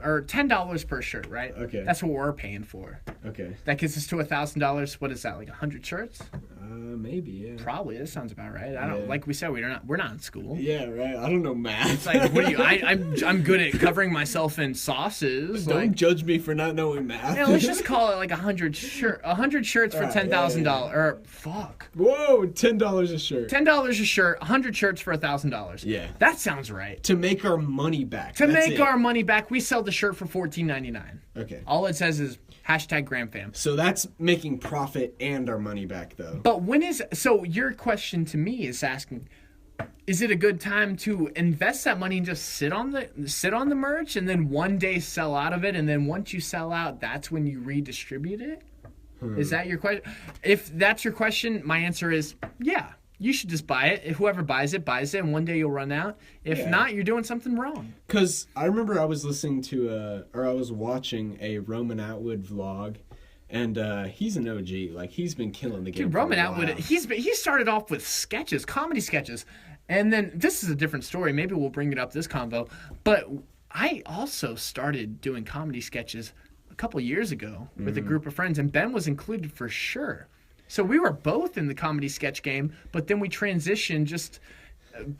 or $10 per shirt, right? Okay. That's what we're paying for. Okay. That gets us to $1,000. What is that? Like 100 shirts? Maybe, yeah. Probably. That sounds about right. I don't. Like we said, we're not in school. Yeah, right. I don't know math. It's like, what do you? I'm good at covering myself in sauces. Don't judge me for not knowing math. Yeah, let's just call it like 100 shirts for $10,000. Or fuck. Whoa, $10 a shirt. $10 a shirt. 100 shirts for $1,000. Yeah. That sounds right. To make our money back. Our money back, we sell the shirt for $14.99. Okay. All it says is #GramFam. So that's making profit and our money back, though. But so your question to me is asking, is it a good time to invest that money and just sit on the merch and then one day sell out of it, and then once you sell out, that's when you redistribute it? Is that your question? If that's your question, my answer is yeah. You should just buy it. If whoever buys it, and one day you'll run out. If not, you're doing something wrong. Because I remember I was listening to I was watching a Roman Atwood vlog, and he's an OG. Like, he's been killing the game. Dude, Roman Atwood, he started off with sketches, comedy sketches, and then this is a different story. Maybe we'll bring it up this convo. But I also started doing comedy sketches a couple years ago with a group of friends, and Ben was included for sure. So we were both in the comedy sketch game, but then we transitioned, just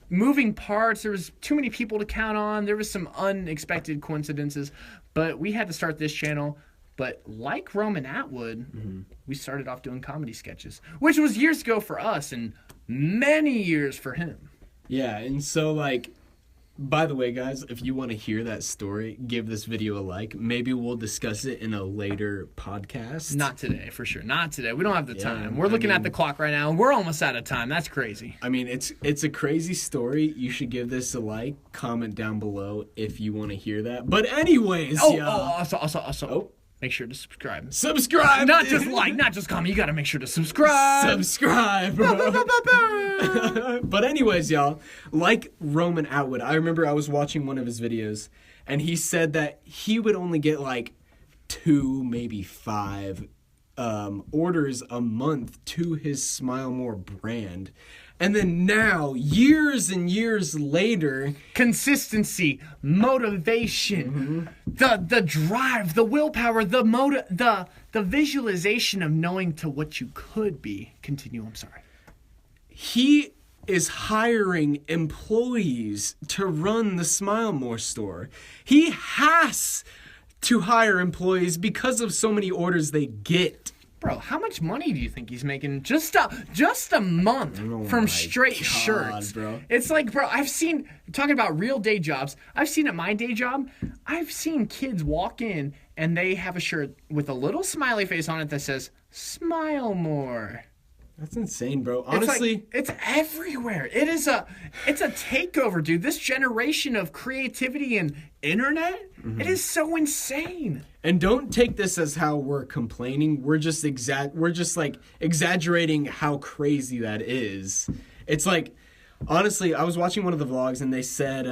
moving parts. There was too many people to count on. There was some unexpected coincidences, but we had to start this channel But like Roman Atwood, we started off doing comedy sketches, which was years ago for us and many years for him. Yeah, and so, like, by the way, guys, if you want to hear that story, give this video a like. Maybe we'll discuss it in a later podcast. Not today, for sure. Not today. We don't have the time. We're looking at the clock right now, and we're almost out of time. That's crazy. I mean, it's a crazy story. You should give this a like. Comment down below if you want to hear that. But anyways, also, make sure to subscribe. Subscribe! Not just like, not just comment. You got to make sure to subscribe. Subscribe, bro. But anyways, y'all, like Roman Atwood, I remember I was watching one of his videos, and he said that he would only get like 2, maybe 5 orders a month to his Smile More brand. And then now, years and years later, consistency, motivation, the drive, the willpower, the visualization of knowing to what you could be. Continue, I'm sorry. He is hiring employees to run the Smile More store. He has to hire employees because of so many orders they get. Bro, how much money do you think he's making just a month from straight shirts? Bro. It's like, bro, I've seen, talking about real day jobs, I've seen at my day job, I've seen kids walk in and they have a shirt with a little smiley face on it that says, Smile More. That's insane, bro. Honestly, it's everywhere. It's a takeover, dude. This generation of creativity and internet, it is so insane. And don't take this as how we're complaining. We're just like exaggerating how crazy that is. It's like, honestly, I was watching one of the vlogs and they said,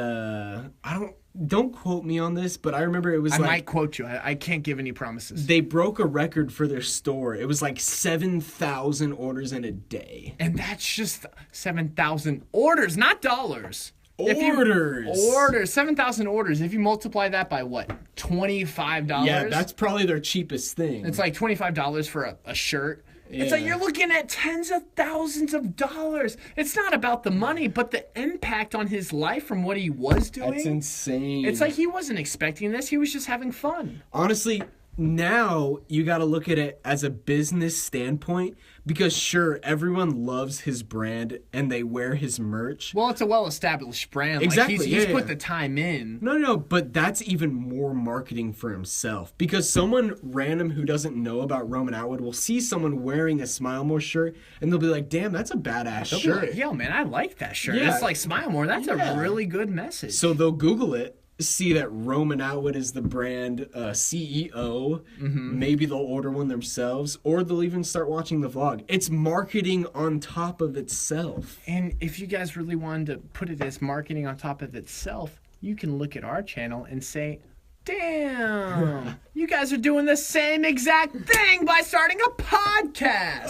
don't quote me on this, but I remember it was I might quote you. I can't give any promises. They broke a record for their store. It was like 7,000 orders in a day. And that's just 7,000 orders, not dollars. Orders. 7,000 orders. If you multiply that by what? $25? Yeah, that's probably their cheapest thing. It's like $25 for a shirt. Yeah. It's like you're looking at tens of thousands of dollars. It's not about the money, but the impact on his life from what he was doing. That's insane. It's like he wasn't expecting this. He was just having fun. Honestly, now you got to look at it as a business standpoint because sure, everyone loves his brand and they wear his merch. Well, it's a well-established brand. Exactly. Like he's put the time in. No, but that's even more marketing for himself because someone random who doesn't know about Roman Atwood will see someone wearing a Smile More shirt and they'll be like, damn, that's a badass shirt. Like, yo, man, I like that shirt. Yeah. It's like Smile More. That's a really good message. So they'll Google it, see that Roman Atwood is the brand CEO. Maybe they'll order one themselves, or they'll even start watching the vlog. It's marketing on top of itself. And if you guys really wanted to put it as marketing on top of itself, you can look at our channel and say, damn, you guys are doing the same exact thing by starting a podcast.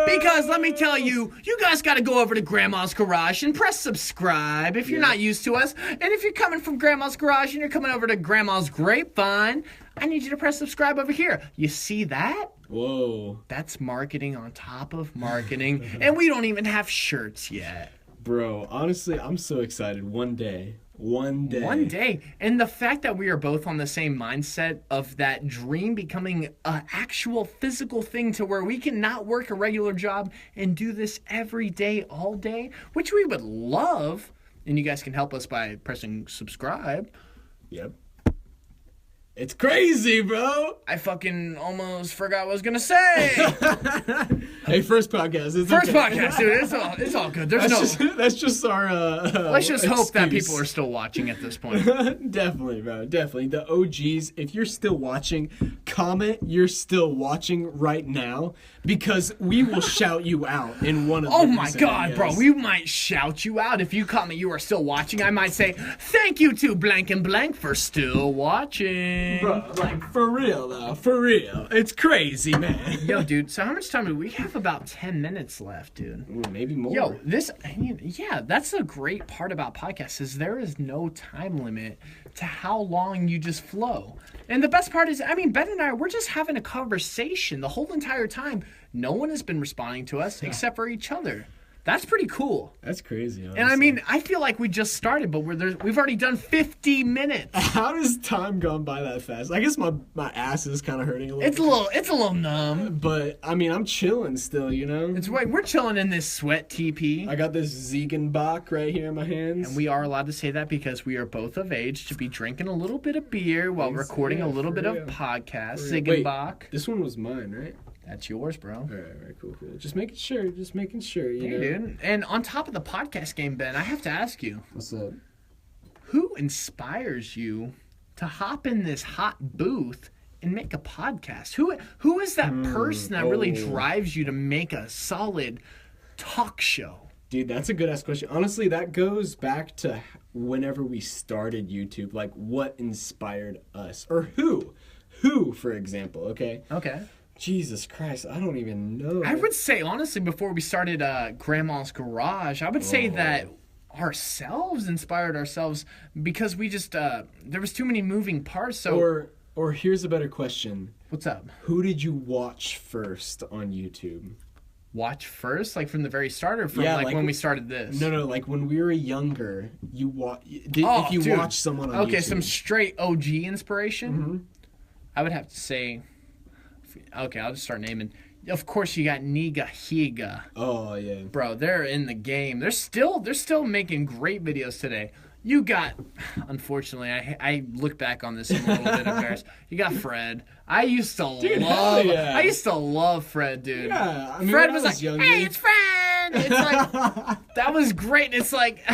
Because let me tell you, you guys got to go over to Grandma's Garage and press subscribe if you're not used to us. And if you're coming from Grandma's Garage and you're coming over to Grandma's GrapeVine, I need you to press subscribe over here. You see that? Whoa. That's marketing on top of marketing. And we don't even have shirts yet. Bro, honestly, I'm so excited. One day. And the fact that we are both on the same mindset of that dream becoming an actual physical thing to where we can not work a regular job and do this every day, all day, which we would love. And you guys can help us by pressing subscribe. Yep. It's crazy, bro. I fucking almost forgot what I was going to say. Hey, first podcast. It's first okay. podcast, dude. It's all good. That's just our let's just hope excuse. that people are still watching at this point. Definitely, bro. Definitely. The OGs, if you're still watching, comment you're still watching right now because we will shout you out in one of the Oh my God, bro. We might shout you out. If you comment you are still watching, I might say, thank you to blank and blank for still watching. Bro, like, for real, though. For real. It's crazy, man. Yo, dude, so how much time do we have? About 10 minutes left, dude. Ooh, maybe more. Yo, that's a great part about podcasts is there is no time limit to how long you just flow. And the best part is, Ben and I, we're just having a conversation the whole entire time. No one has been responding to us except for each other. That's pretty cool. That's crazy, honestly. And I mean, I feel like we just started, but we've already done 50 minutes. How does time gone by that fast? I guess my ass is kind of hurting a little. It's a little numb. But I mean, I'm chilling still, you know. It's right. We're chilling in this sweat TP. I got this Ziegenbach right here in my hands. And we are allowed to say that because we are both of age to be drinking a little bit of beer while recording a little bit of podcast. Ziegenbach. Wait, this one was mine, right? That's yours, bro. All right, cool. Just making sure, you know. Dude. And on top of the podcast game, Ben, I have to ask you. What's up? Who inspires you to hop in this hot booth and make a podcast? Who is that person that really drives you to make a solid talk show? Dude, that's a good-ass question. Honestly, that goes back to whenever we started YouTube. Like, what inspired us? Or who? Who, for example, okay? Okay. Jesus Christ, I don't even know. I would say, honestly, before we started Grandma's Garage, I would say that ourselves inspired ourselves because we just, there was too many moving parts. So Or here's a better question. What's up? Who did you watch first on YouTube? Watch first? Like from the very start or from like when we started this? No, like when we were younger, if you watch someone on YouTube. Okay, some straight OG inspiration? Mm-hmm. I would have to say... Okay, I'll just start naming. Of course, you got Niga Higa. Oh yeah, bro, they're in the game. They're still making great videos today. You got, unfortunately, I look back on this and I'm a little bit embarrassed. You got Fred. I used to love Fred, dude. Yeah, I mean, Fred was like, younger. "Hey, it's Fred." It's like that was great. It's like,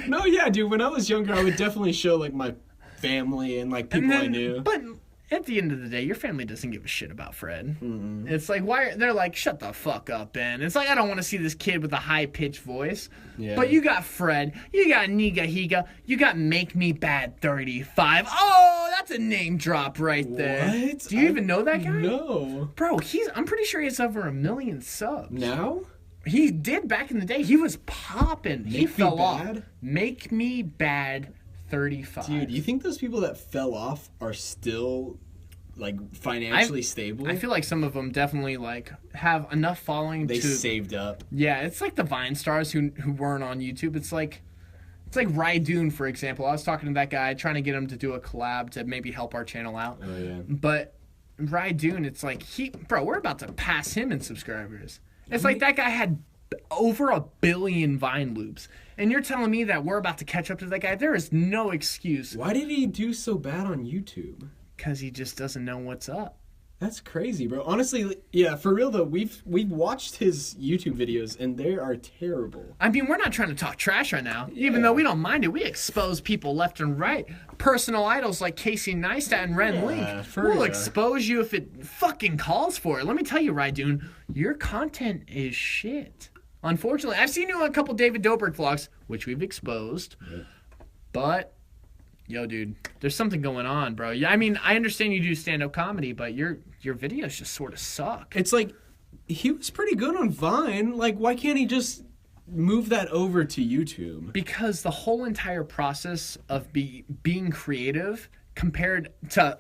no, yeah, dude. When I was younger, I would definitely show like my family and like people I knew. But at the end of the day, your family doesn't give a shit about Fred. Mm-hmm. It's like, they're like, shut the fuck up, Ben. It's like, I don't want to see this kid with a high-pitched voice. Yeah. But you got Fred. You got Niga Higa. You got Make Me Bad 35. Oh, that's a name drop right there. What? Do you even know that guy? No. Bro, I'm pretty sure he's over 1 million subs. Now? He did back in the day. He was popping. He fell off. Make Me Bad 35. Dude, you think those people that fell off are still like financially stable? I feel like some of them definitely like have enough following they saved up. Yeah, it's like the Vine stars who weren't on YouTube. It's like Rydoon, for example. I was talking to that guy trying to get him to do a collab to maybe help our channel out. Oh yeah. But Rydoon, it's like we're about to pass him in subscribers. It's like that guy had over 1 billion Vine loops. And you're telling me that we're about to catch up to that guy? There is no excuse. Why did he do so bad on YouTube? Because he just doesn't know what's up. That's crazy, bro. Honestly, yeah, for real though, we've watched his YouTube videos and they are terrible. I mean, we're not trying to talk trash right now. Yeah. Even though we don't mind it, we expose people left and right. Personal idols like Casey Neistat and Ren Link. We'll expose you if it fucking calls for it. Let me tell you, Rydoon, your content is shit. Unfortunately, I've seen you on a couple David Dobrik vlogs, which we've exposed. Yeah. But, yo, dude, there's something going on, bro. Yeah, I mean, I understand you do stand-up comedy, but your videos just sort of suck. It's like, he was pretty good on Vine. Like, why can't he just move that over to YouTube? Because the whole entire process of being creative compared to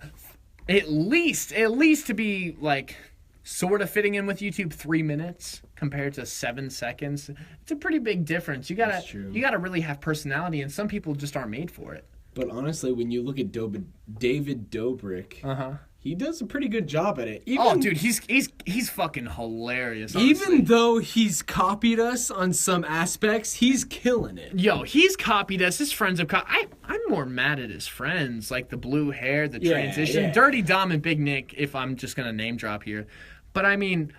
at least to be, like, sort of fitting in with YouTube 3 minutes compared to 7 seconds, it's a pretty big difference. You gotta really have personality, and some people just aren't made for it. But honestly, when you look at David Dobrik, he does a pretty good job at it. Dude, he's fucking hilarious. Honestly. Even though he's copied us on some aspects, he's killing it. Yo, he's copied us. His friends have I'm more mad at his friends, like the blue hair, the transition, Dirty Dom and Big Nick. If I'm just gonna name drop here, but I mean,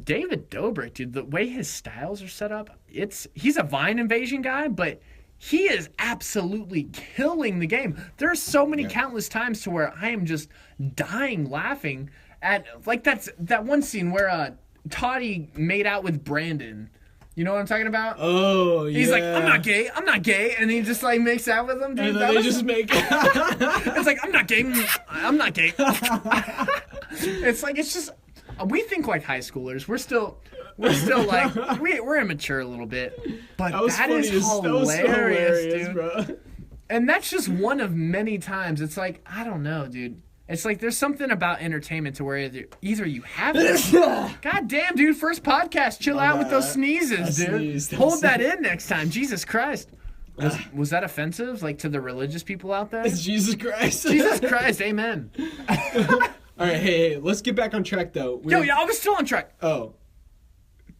David Dobrik, dude, the way his styles are set up, he's a Vine invasion guy, but he is absolutely killing the game. There are so many countless times to where I am just dying laughing at, like, that one scene where Toddy made out with Brandon. You know what I'm talking about? Oh, yeah. He's like, I'm not gay, and he just, like, makes out with him, dude. And then they just make It's like, I'm not gay. It's like, it's just... We think like high schoolers. We're still like we're immature a little bit, but that is hilarious, dude. Bro. And that's just one of many times. It's like, I don't know, dude. It's like there's something about entertainment to where either you have it. God damn, dude, first podcast. Chill out with those sneezes, dude. Hold that in next time. Jesus Christ. Was that offensive, like, to the religious people out there? It's Jesus Christ. Jesus Christ, amen. All right, hey, let's get back on track, though. I was still on track. Oh.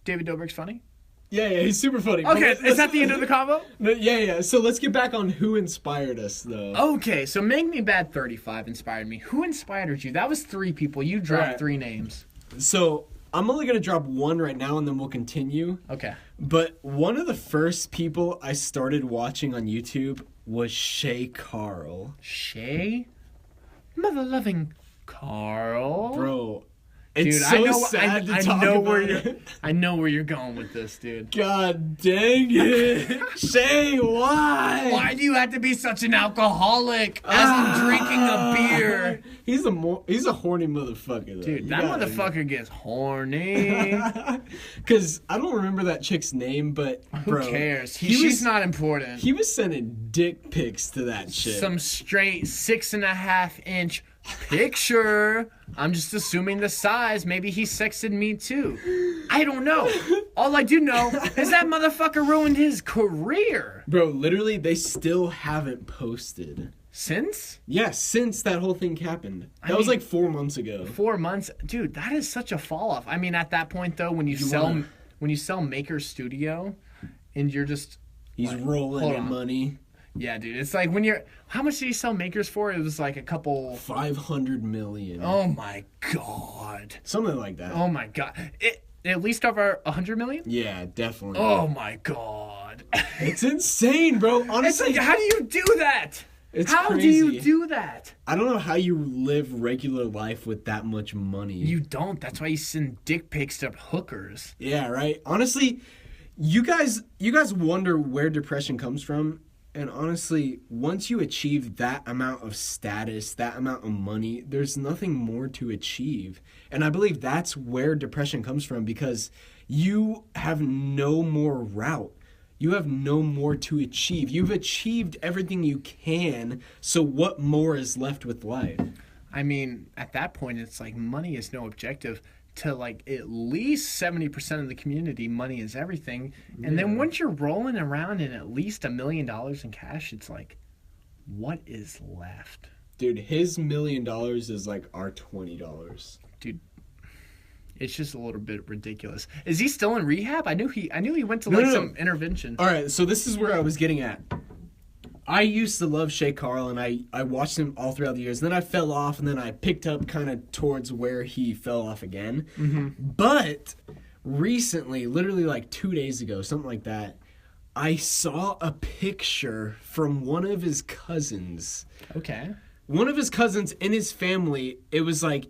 David Dobrik's funny? Yeah, he's super funny. Okay, is that the end of the combo? Yeah. So let's get back on who inspired us, though. Okay, so Make Me Bad 35 inspired me. Who inspired you? That was 3 people. You dropped 3 names. So I'm only going to drop one right now, and then we'll continue. Okay. But one of the first people I started watching on YouTube was Shay Carl. Shay? Mother-loving Carl? Bro. It's dude, so sad to talk about it. I know where you're going with this, dude. God dang it. Shay, why? Why do you have to be such an alcoholic as I'm drinking a beer? He's a horny motherfucker, though. Dude, that motherfucker gets horny. Because I don't remember that chick's name, but, bro. Who cares? She's not important. He was sending dick pics to that shit. Some straight 6.5-inch picture. I'm just assuming the size. Maybe he sexted me too. I don't know. All I do know is that motherfucker ruined his career. Bro, literally, they still haven't posted. Since? Yeah, since that whole thing happened. That was like 4 months ago. 4 months? Dude, that is such a fall off. I mean, at that point, though, when you sell Maker Studio and you're just... He's rolling in money. Yeah, dude. It's like when you're... How much did he sell Makers for? It was like a couple... 500 million. Oh, my God. Something like that. Oh, my God. At least over 100 million? Yeah, definitely. Oh, my God. It's insane, bro. Honestly. It's like, how do you do that? How crazy. do you do that? I don't know how you live regular life with that much money. You don't. That's why you send dick pics to hookers. Yeah, right? Honestly, you guys wonder where depression comes from. And honestly, once you achieve that amount of status, that amount of money, there's nothing more to achieve. And I believe that's where depression comes from, because you have no more route. You have no more to achieve. You've achieved everything you can, so what more is left with life? I mean, at that point, it's like money is no objective. To like at least 70% of the community, money is everything. And then once you're rolling around in at least $1 million in cash, it's like, what is left? Dude, his $1 million is like our $20. Dude, it's just a little bit ridiculous. Is he still in rehab? I knew he went to some intervention. All right, so this is where I was getting at. I used to love Shay Carl, and I watched him all throughout the years. Then I fell off, and then I picked up kind of towards where he fell off again. Mm-hmm. But recently, literally like 2 days ago, something like that, I saw a picture from one of his cousins. Okay. One of his cousins in his family, it was like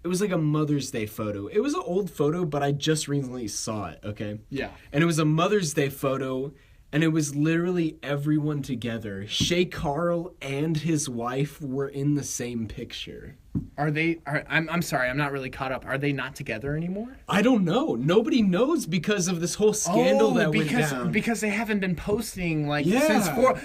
a Mother's Day photo. It was an old photo, but I just recently saw it, okay? Yeah. And it was a Mother's Day photo, and it was literally everyone together. Shay Carl and his wife were in the same picture. I'm sorry, I'm not really caught up. Are they not together anymore? I don't know. Nobody knows because of this whole scandal that went down. Because they haven't been posting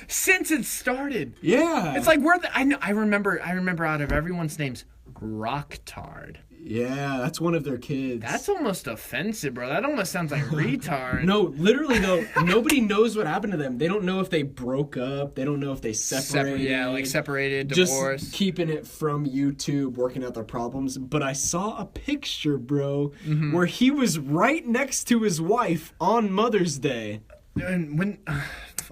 since it started. Yeah. It's like I remember out of everyone's names, Rocktard. Yeah, that's one of their kids. That's almost offensive, bro. That almost sounds like retard. No, literally though, nobody knows what happened to them. They don't know if they broke up. They don't know if they separated. Separated, divorced. Just keeping it from YouTube, working out their problems. But I saw a picture, bro, where he was right next to his wife on Mother's Day. And when...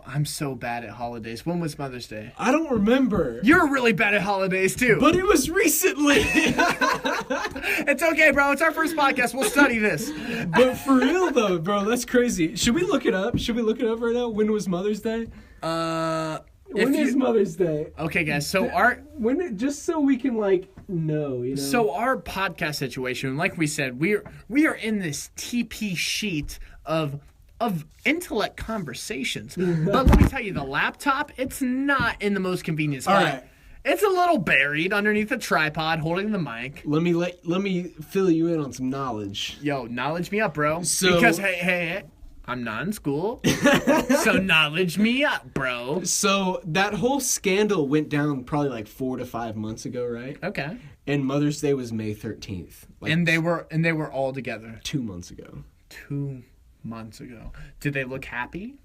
I'm so bad at holidays. When was Mother's Day? I don't remember. You're really bad at holidays, too. But it was recently. It's okay, bro. It's our first podcast. We'll study this. But for real, though, bro, that's crazy. Should we look it up? Right now? When was Mother's Day? When is Mother's Day? Okay, guys. So just so we can know, you know. So our podcast situation, like we said, we are in this TP sheet of intellect conversations. But let me tell you, the laptop, it's not in the most convenient spot. All right. It's a little buried underneath a tripod holding the mic. Let me fill you in on some knowledge. Yo, knowledge me up, bro. So, because hey, I'm not in school. So knowledge me up, bro. So that whole scandal went down probably like 4 to 5 months ago, right? Okay. And Mother's Day was May 13th. Like And they were all together 2 months ago. 2 months ago. Did they look happy?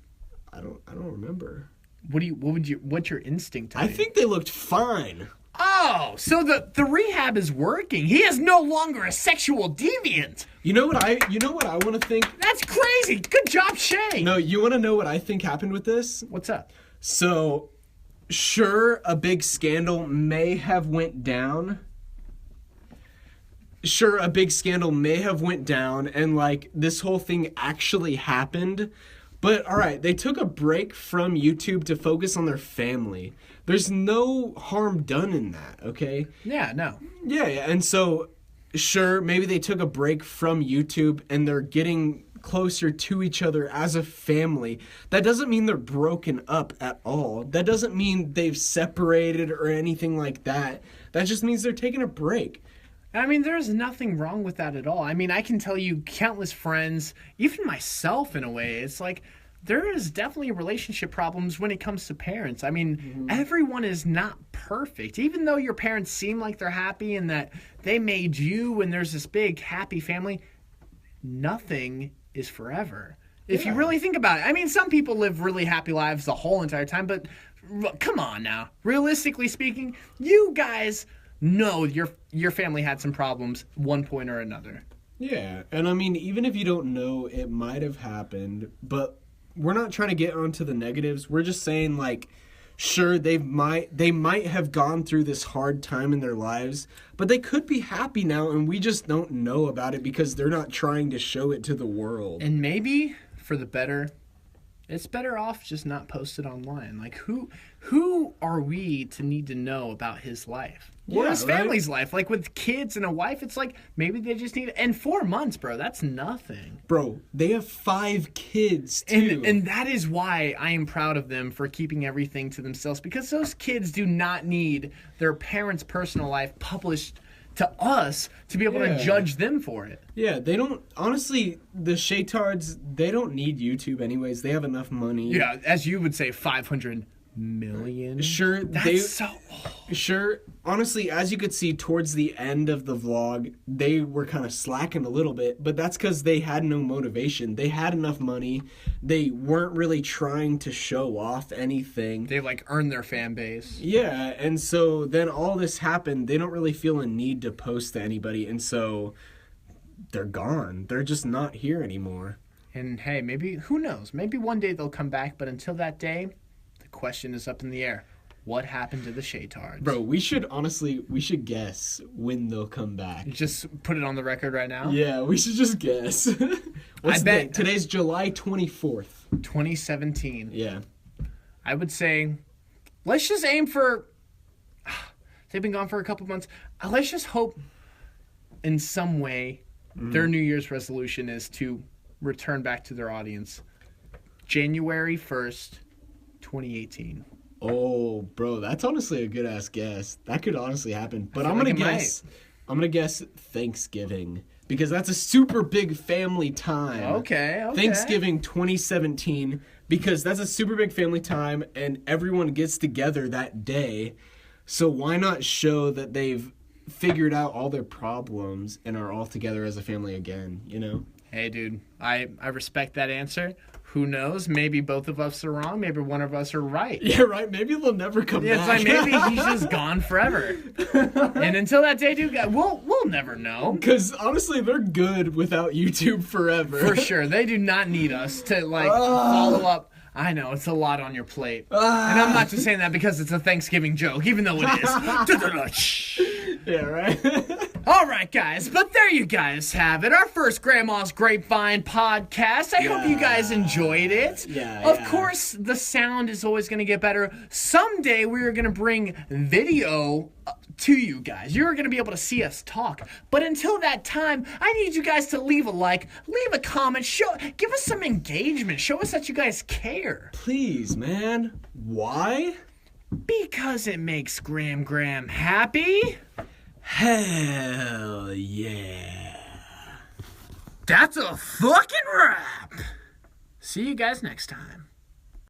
I don't remember. What's your instinct? I think they looked fine. Oh, so the rehab is working. He is no longer a sexual deviant. You know what I want to think? That's crazy. Good job, Shay. No, you want to know what I think happened with this? What's up? So, sure, a big scandal may have went down. And like this whole thing actually happened. But all right, they took a break from YouTube to focus on their family. There's no harm done in that, okay? Yeah, no. Yeah, and so sure, maybe they took a break from YouTube and they're getting closer to each other as a family. That doesn't mean they're broken up at all. That doesn't mean they've separated or anything like that. That just means they're taking a break. I mean, there's nothing wrong with that at all. I mean, I can tell you countless friends, even myself in a way, it's like there is definitely relationship problems when it comes to parents. I mean, everyone is not perfect. Even though your parents seem like they're happy and that they made you and there's this big happy family, nothing is forever. If you really think about it. I mean, some people live really happy lives the whole entire time, but come on now. Realistically speaking, you guys know your family had some problems one point or another. Yeah, and I mean, even if you don't know, it might have happened, but we're not trying to get onto the negatives. We're just saying, like, sure, they might have gone through this hard time in their lives, but they could be happy now, and we just don't know about it because they're not trying to show it to the world. And maybe for the better, it's better off just not posted online. Like, who are we to need to know about his life? Or his family's life. Like, with kids and a wife, it's like, maybe they just need... And 4 months, bro, that's nothing. Bro, they have 5 kids, too. And that is why I am proud of them for keeping everything to themselves. Because those kids do not need their parents' personal life published to us to be able to judge them for it. Yeah, they don't... Honestly, the Shaytards, they don't need YouTube anyways. They have enough money. Yeah, as you would say, 500 million. Sure, that's so old. Sure, honestly, as you could see towards the end of the vlog, they were kind of slacking a little bit, but that's because they had no motivation. They had enough money. They weren't really trying to show off anything. They like earned their fan base. Yeah, and so then all this happened. They don't really feel a need to post to anybody, and so they're gone. They're just not here anymore. And hey, maybe, who knows? Maybe one day they'll come back, but until that day, the question is up in the air. What happened to the Shaytards? Bro, we should guess when they'll come back. Just put it on the record right now? Yeah, we should just guess. I bet today's July 24th. 2017. Yeah. I would say, let's just aim for... They've been gone for a couple months. Let's just hope in some way their New Year's resolution is to return back to their audience. January 1st, 2018. Oh, bro, that's honestly a good ass guess. That could honestly happen. But I'm gonna guess Thanksgiving because that's a super big family time. Okay. Thanksgiving 2017 because that's a super big family time and everyone gets together that day. So why not show that they've figured out all their problems and are all together as a family again, you know? Hey, dude, I respect that answer. Who knows? Maybe both of us are wrong. Maybe one of us are right. Yeah, right. Maybe they'll never come back. It's like maybe he's just gone forever. And until that day, dude, we'll never know. Because honestly, they're good without YouTube forever. For sure. They do not need us to follow up. I know, it's a lot on your plate. And I'm not just saying that because it's a Thanksgiving joke, even though it is. Yeah, right? All right, guys. But there you guys have it. Our first Grandma's Grapevine podcast. I hope you guys enjoyed it. Of course, the sound is always going to get better. Someday, we are going to bring video to you guys. You're going to be able to see us talk. But until that time, I need you guys to leave a like, leave a comment, give us some engagement. Show us that you guys care. Please, man. Why? Because it makes Graham happy. Hell yeah. That's a fucking wrap. See you guys next time.